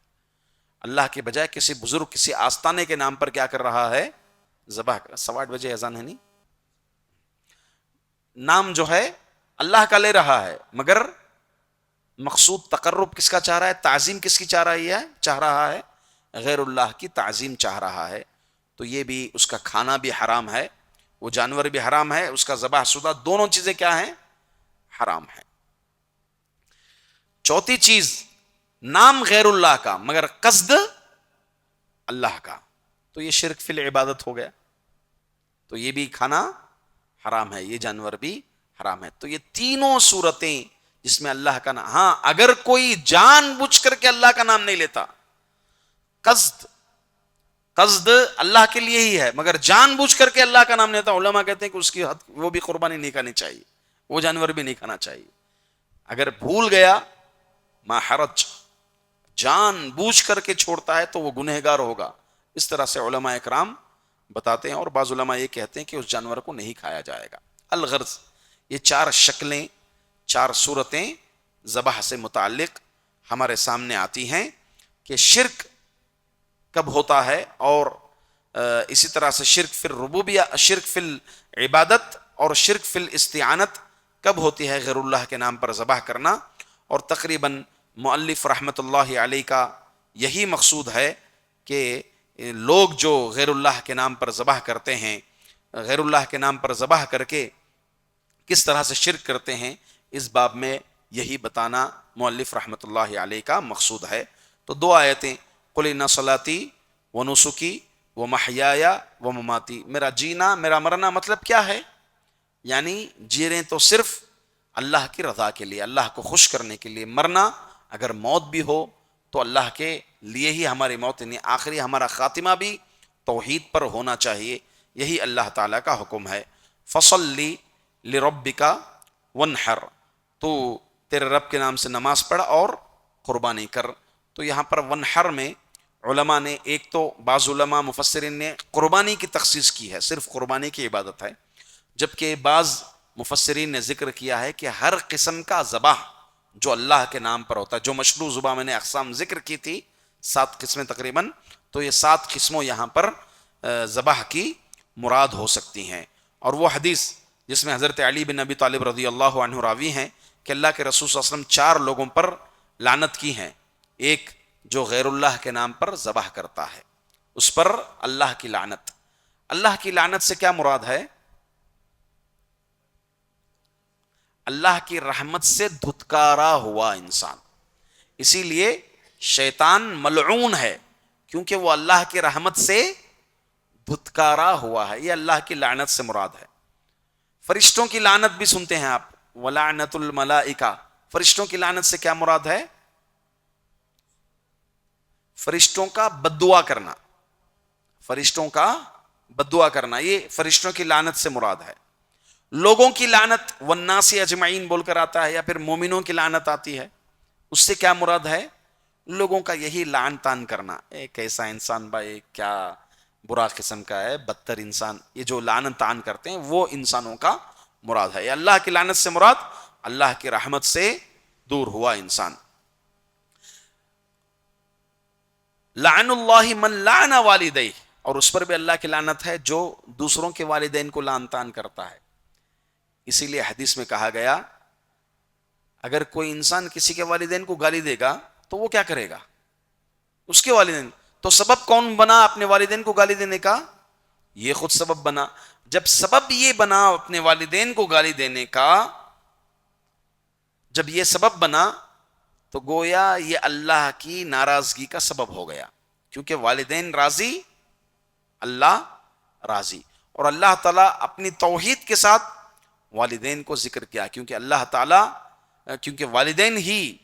Speaker 2: اللہ کے بجائے کسی بزرگ کسی آستانے کے نام پر کیا کر رہا ہے؟ ذبح کر۔ 8:15 بجے اذان ہے نہیں؟ نام جو ہے اللہ کا لے رہا ہے، مگر مقصود تقرب کس کا چاہ رہا ہے؟ تعظیم کس کی چاہ رہا ہے؟ غیر اللہ کی تعظیم چاہ رہا ہے، تو یہ بھی اس کا کھانا بھی حرام ہے، وہ جانور بھی حرام ہے، اس کا ذبح شدہ دونوں چیزیں کیا ہیں؟ حرام ہے۔ چوتھی چیز، نام غیر اللہ کا مگر قصد اللہ کا، تو یہ شرک فی العبادت ہو گیا، تو یہ بھی کھانا حرام ہے، یہ جانور بھی حرام ہے۔ تو یہ تینوں صورتیں جس میں اللہ کا نام، ہاں اگر کوئی جان بوجھ کر کے اللہ کا نام نہیں لیتا، قصد اللہ کے لیے ہی ہے مگر جان بوجھ کر کے اللہ کا نام لیتا، علماء کہتے ہیں کہ اس کی حد وہ بھی قربانی نہیں کرنی چاہیے، وہ جانور بھی نہیں کھانا چاہیے۔ اگر بھول گیا ما حرج، جان بوجھ کر کے چھوڑتا ہے تو وہ گنہگار ہوگا، اس طرح سے علماء اکرام بتاتے ہیں، اور بعض علماء یہ کہتے ہیں کہ اس جانور کو نہیں کھایا جائے گا۔ الغرض یہ 4 شکلیں، 4 صورتیں ذبح سے متعلق ہمارے سامنے آتی ہیں کہ شرک کب ہوتا ہے، اور اسی طرح سے شرک فی الربوبیہ، شرک فی العبادت اور شرک فی الاستعانت کب ہوتی ہے، غیر اللہ کے نام پر ذبح کرنا۔ اور تقریباً مؤلف رحمۃ اللہ علیہ کا یہی مقصود ہے کہ لوگ جو غیر اللہ کے نام پر ذبح کرتے ہیں، غیر اللہ کے نام پر ذبح کر کے کس طرح سے شرک کرتے ہیں، اس باب میں یہی بتانا مؤلف رحمۃ اللہ علیہ کا مقصود ہے۔ تو 2 آیتیں، قل ان صلاتی و نسکی و محیایا و مماتی، میرا جینا میرا مرنا مطلب کیا ہے؟ یعنی جی رہے تو صرف اللہ کی رضا کے لیے، اللہ کو خوش کرنے کے لیے، مرنا اگر موت بھی ہو تو اللہ کے لیے ہی ہماری موت، یعنی آخری ہمارا خاتمہ بھی توحید پر ہونا چاہیے، یہی اللہ تعالیٰ کا حکم ہے۔ فصلی لربک وانحر، تو تیرے رب کے نام سے نماز پڑھ اور قربانی کر۔ تو یہاں پر ونحر میں علماء نے، ایک تو بعض علماء مفسرین نے قربانی کی تخصیص کی ہے، صرف قربانی کی عبادت ہے، جبکہ بعض مفسرین نے ذکر کیا ہے کہ ہر قسم کا ذبح جو اللہ کے نام پر ہوتا ہے، جو مشروع ذبح میں نے اقسام ذکر کی تھی 7 قسمیں تقریباً، تو یہ 7 قسموں یہاں پر ذبح کی مراد ہو سکتی ہیں۔ اور وہ حدیث جس میں حضرت علی بن ابی طالب رضی اللہ عنہ راوی ہیں کہ اللہ کے رسول صلی اللہ علیہ وسلم 4 لوگوں پر لعنت کی ہیں، ایک جو غیر اللہ کے نام پر ذبح کرتا ہے اس پر اللہ کی لعنت۔ اللہ کی لعنت سے کیا مراد ہے؟ اللہ کی رحمت سے دھتکارا ہوا انسان، اسی لیے شیطان ملعون ہے کیونکہ وہ اللہ کی رحمت سے دھتکارا ہوا ہے، یہ اللہ کی لعنت سے مراد ہے۔ فرشتوں کی لعنت بھی سنتے ہیں آپ، وَلَعْنَةُ الْمَلَائِكَةِ، فرشتوں کی لعنت سے کیا مراد ہے؟ فرشتوں کا بد دعا کرنا، فرشتوں کا بد دعا کرنا، یہ فرشتوں کی لعنت سے مراد ہے۔ لوگوں کی لعنت والناس اجمعین بول کر آتا ہے، یا پھر مومنوں کی لعنت آتی ہے، اس سے کیا مراد ہے؟ لوگوں کا یہی لعن تان کرنا، کیسا انسان بھائی، کیا برا قسم کا ہے، بدتر انسان، یہ جو لعن تان کرتے ہیں وہ انسانوں کا مراد ہے۔ یہ اللہ کی لعنت سے مراد اللہ کی رحمت سے دور ہوا انسان۔ لعن اللہ من لعن والدیہ، اور اس پر بھی اللہ کی لعنت ہے جو دوسروں کے والدین کو لعن تان کرتا ہے۔ اسی لیے حدیث میں کہا گیا اگر کوئی انسان کسی کے والدین کو گالی دے گا تو وہ کیا کرے گا؟ اس کے والدین، تو سبب کون بنا اپنے والدین کو گالی دینے کا؟ یہ خود سبب بنا۔ جب سبب یہ بنا اپنے والدین کو گالی دینے کا، جب یہ سبب بنا تو گویا یہ اللہ کی ناراضگی کا سبب ہو گیا، کیونکہ والدین راضی اللہ راضی، اور اللہ تعالیٰ اپنی توحید کے ساتھ والدین کو ذکر کیا، کیونکہ اللہ تعالیٰ، کیونکہ والدین ہی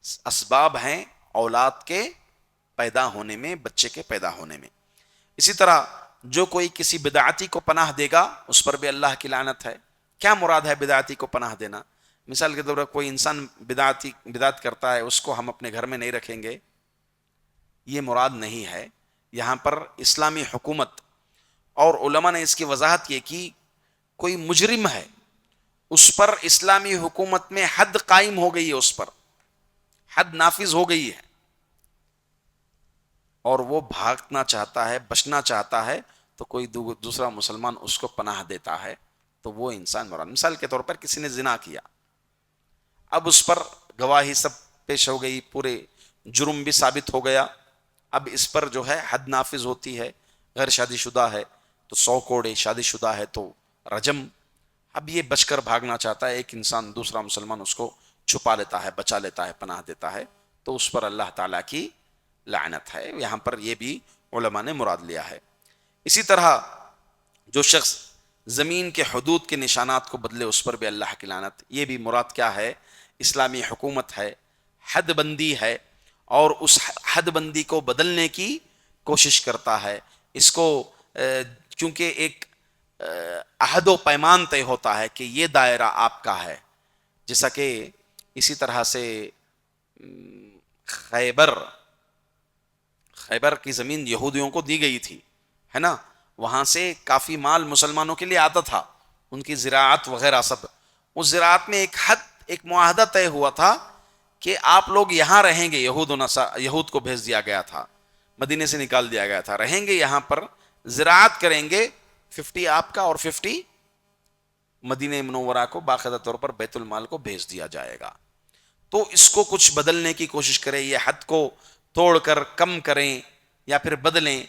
Speaker 2: اسباب ہیں اولاد کے پیدا ہونے میں، بچے کے پیدا ہونے میں۔ اسی طرح جو کوئی کسی بدعتی کو پناہ دے گا اس پر بھی اللہ کی لعنت ہے۔ کیا مراد ہے بدعتی کو پناہ دینا؟ مثال کے طور پر کوئی انسان بدعت کرتا ہے، اس کو ہم اپنے گھر میں نہیں رکھیں گے، یہ مراد نہیں ہے۔ یہاں پر اسلامی حکومت اور علماء نے اس کی وضاحت یہ کی، کوئی مجرم ہے اس پر اسلامی حکومت میں حد قائم ہو گئی ہے، اس پر حد نافذ ہو گئی ہے، اور وہ بھاگنا چاہتا ہے، بچنا چاہتا ہے، تو کوئی دوسرا مسلمان اس کو پناہ دیتا ہے تو وہ انسان مراد۔ مثال کے طور پر کسی نے زنا کیا، اب اس پر گواہی سب پیش ہو گئی، پورے جرم بھی ثابت ہو گیا، اب اس پر جو ہے حد نافذ ہوتی ہے۔ غیر شادی شدہ ہے تو 100 کوڑے، شادی شدہ ہے تو رجم۔ اب یہ بچ کر بھاگنا چاہتا ہے، ایک انسان دوسرا مسلمان اس کو چھپا لیتا ہے، بچا لیتا ہے، پناہ دیتا ہے، تو اس پر اللہ تعالیٰ کی لعنت ہے۔ یہاں پر یہ بھی علماء نے مراد لیا ہے۔ اسی طرح جو شخص زمین کے حدود کے نشانات کو بدلے اس پر بھی اللہ کی لعنت۔ یہ بھی مراد کیا ہے؟ اسلامی حکومت ہے، حد بندی ہے، اور اس حد بندی کو بدلنے کی کوشش کرتا ہے۔ اس کو چونکہ ایک عہد و پیمان طے ہوتا ہے کہ یہ دائرہ آپ کا ہے، جیسا کہ اسی طرح سے خیبر کی زمین یہودیوں کو دی گئی تھی، ہے نا، وہاں سے کافی مال مسلمانوں کے لیے آتا تھا، ان کی زراعت وغیرہ سب، اس زراعت میں ایک معاہدہ طے ہوا تھا کہ آپ لوگ یہاں رہیں گے۔ یہود کو بھیج دیا گیا تھا، مدینے سے نکال دیا گیا تھا، رہیں گے یہاں پر، زراعت کریں گے، 50 آپ کا اور 50 مدینہ منورہ کو باقاعدہ طور پر بیت المال کو بھیج دیا جائے گا۔ تو اس کو کچھ بدلنے کی کوشش کریں، یہ حد کو توڑ کر کم کریں یا پھر بدلیں،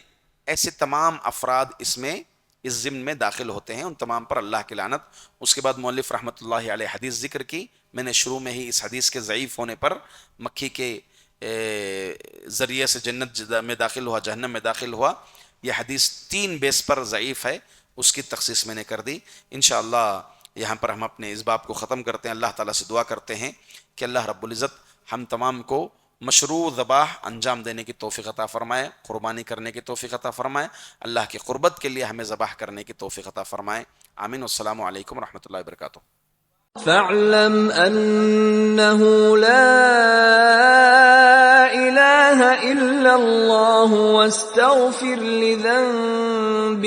Speaker 2: ایسے تمام افراد اس ضمن میں داخل ہوتے ہیں، ان تمام پر اللہ کی لعنت۔ اس کے بعد مؤلف رحمۃ اللہ علیہ حدیث ذکر کی، میں نے شروع میں ہی اس حدیث کے ضعیف ہونے پر، مکھی کے ذریعے سے جنت میں داخل ہوا، جہنم میں داخل ہوا، یہ حدیث 3 بیس پر ضعیف ہے، اس کی تخصیص میں نے کر دی۔ انشاءاللہ یہاں پر ہم اپنے اس باب کو ختم کرتے ہیں۔ اللہ تعالیٰ سے دعا کرتے ہیں کہ اللہ رب العزت ہم تمام کو مشروع ذبح انجام دینے کی توفیق عطا فرمائے، قربانی کرنے کی توفیق عطا فرمائے، اللہ کی قربت کے لیے ہمیں ذبح کرنے کی توفیق عطا فرمائے۔ آمین۔ والسلام علیکم ورحمۃ اللہ وبرکاتہ۔
Speaker 3: فاعلم أنه لا إله إلا الله واستغفر لذنبك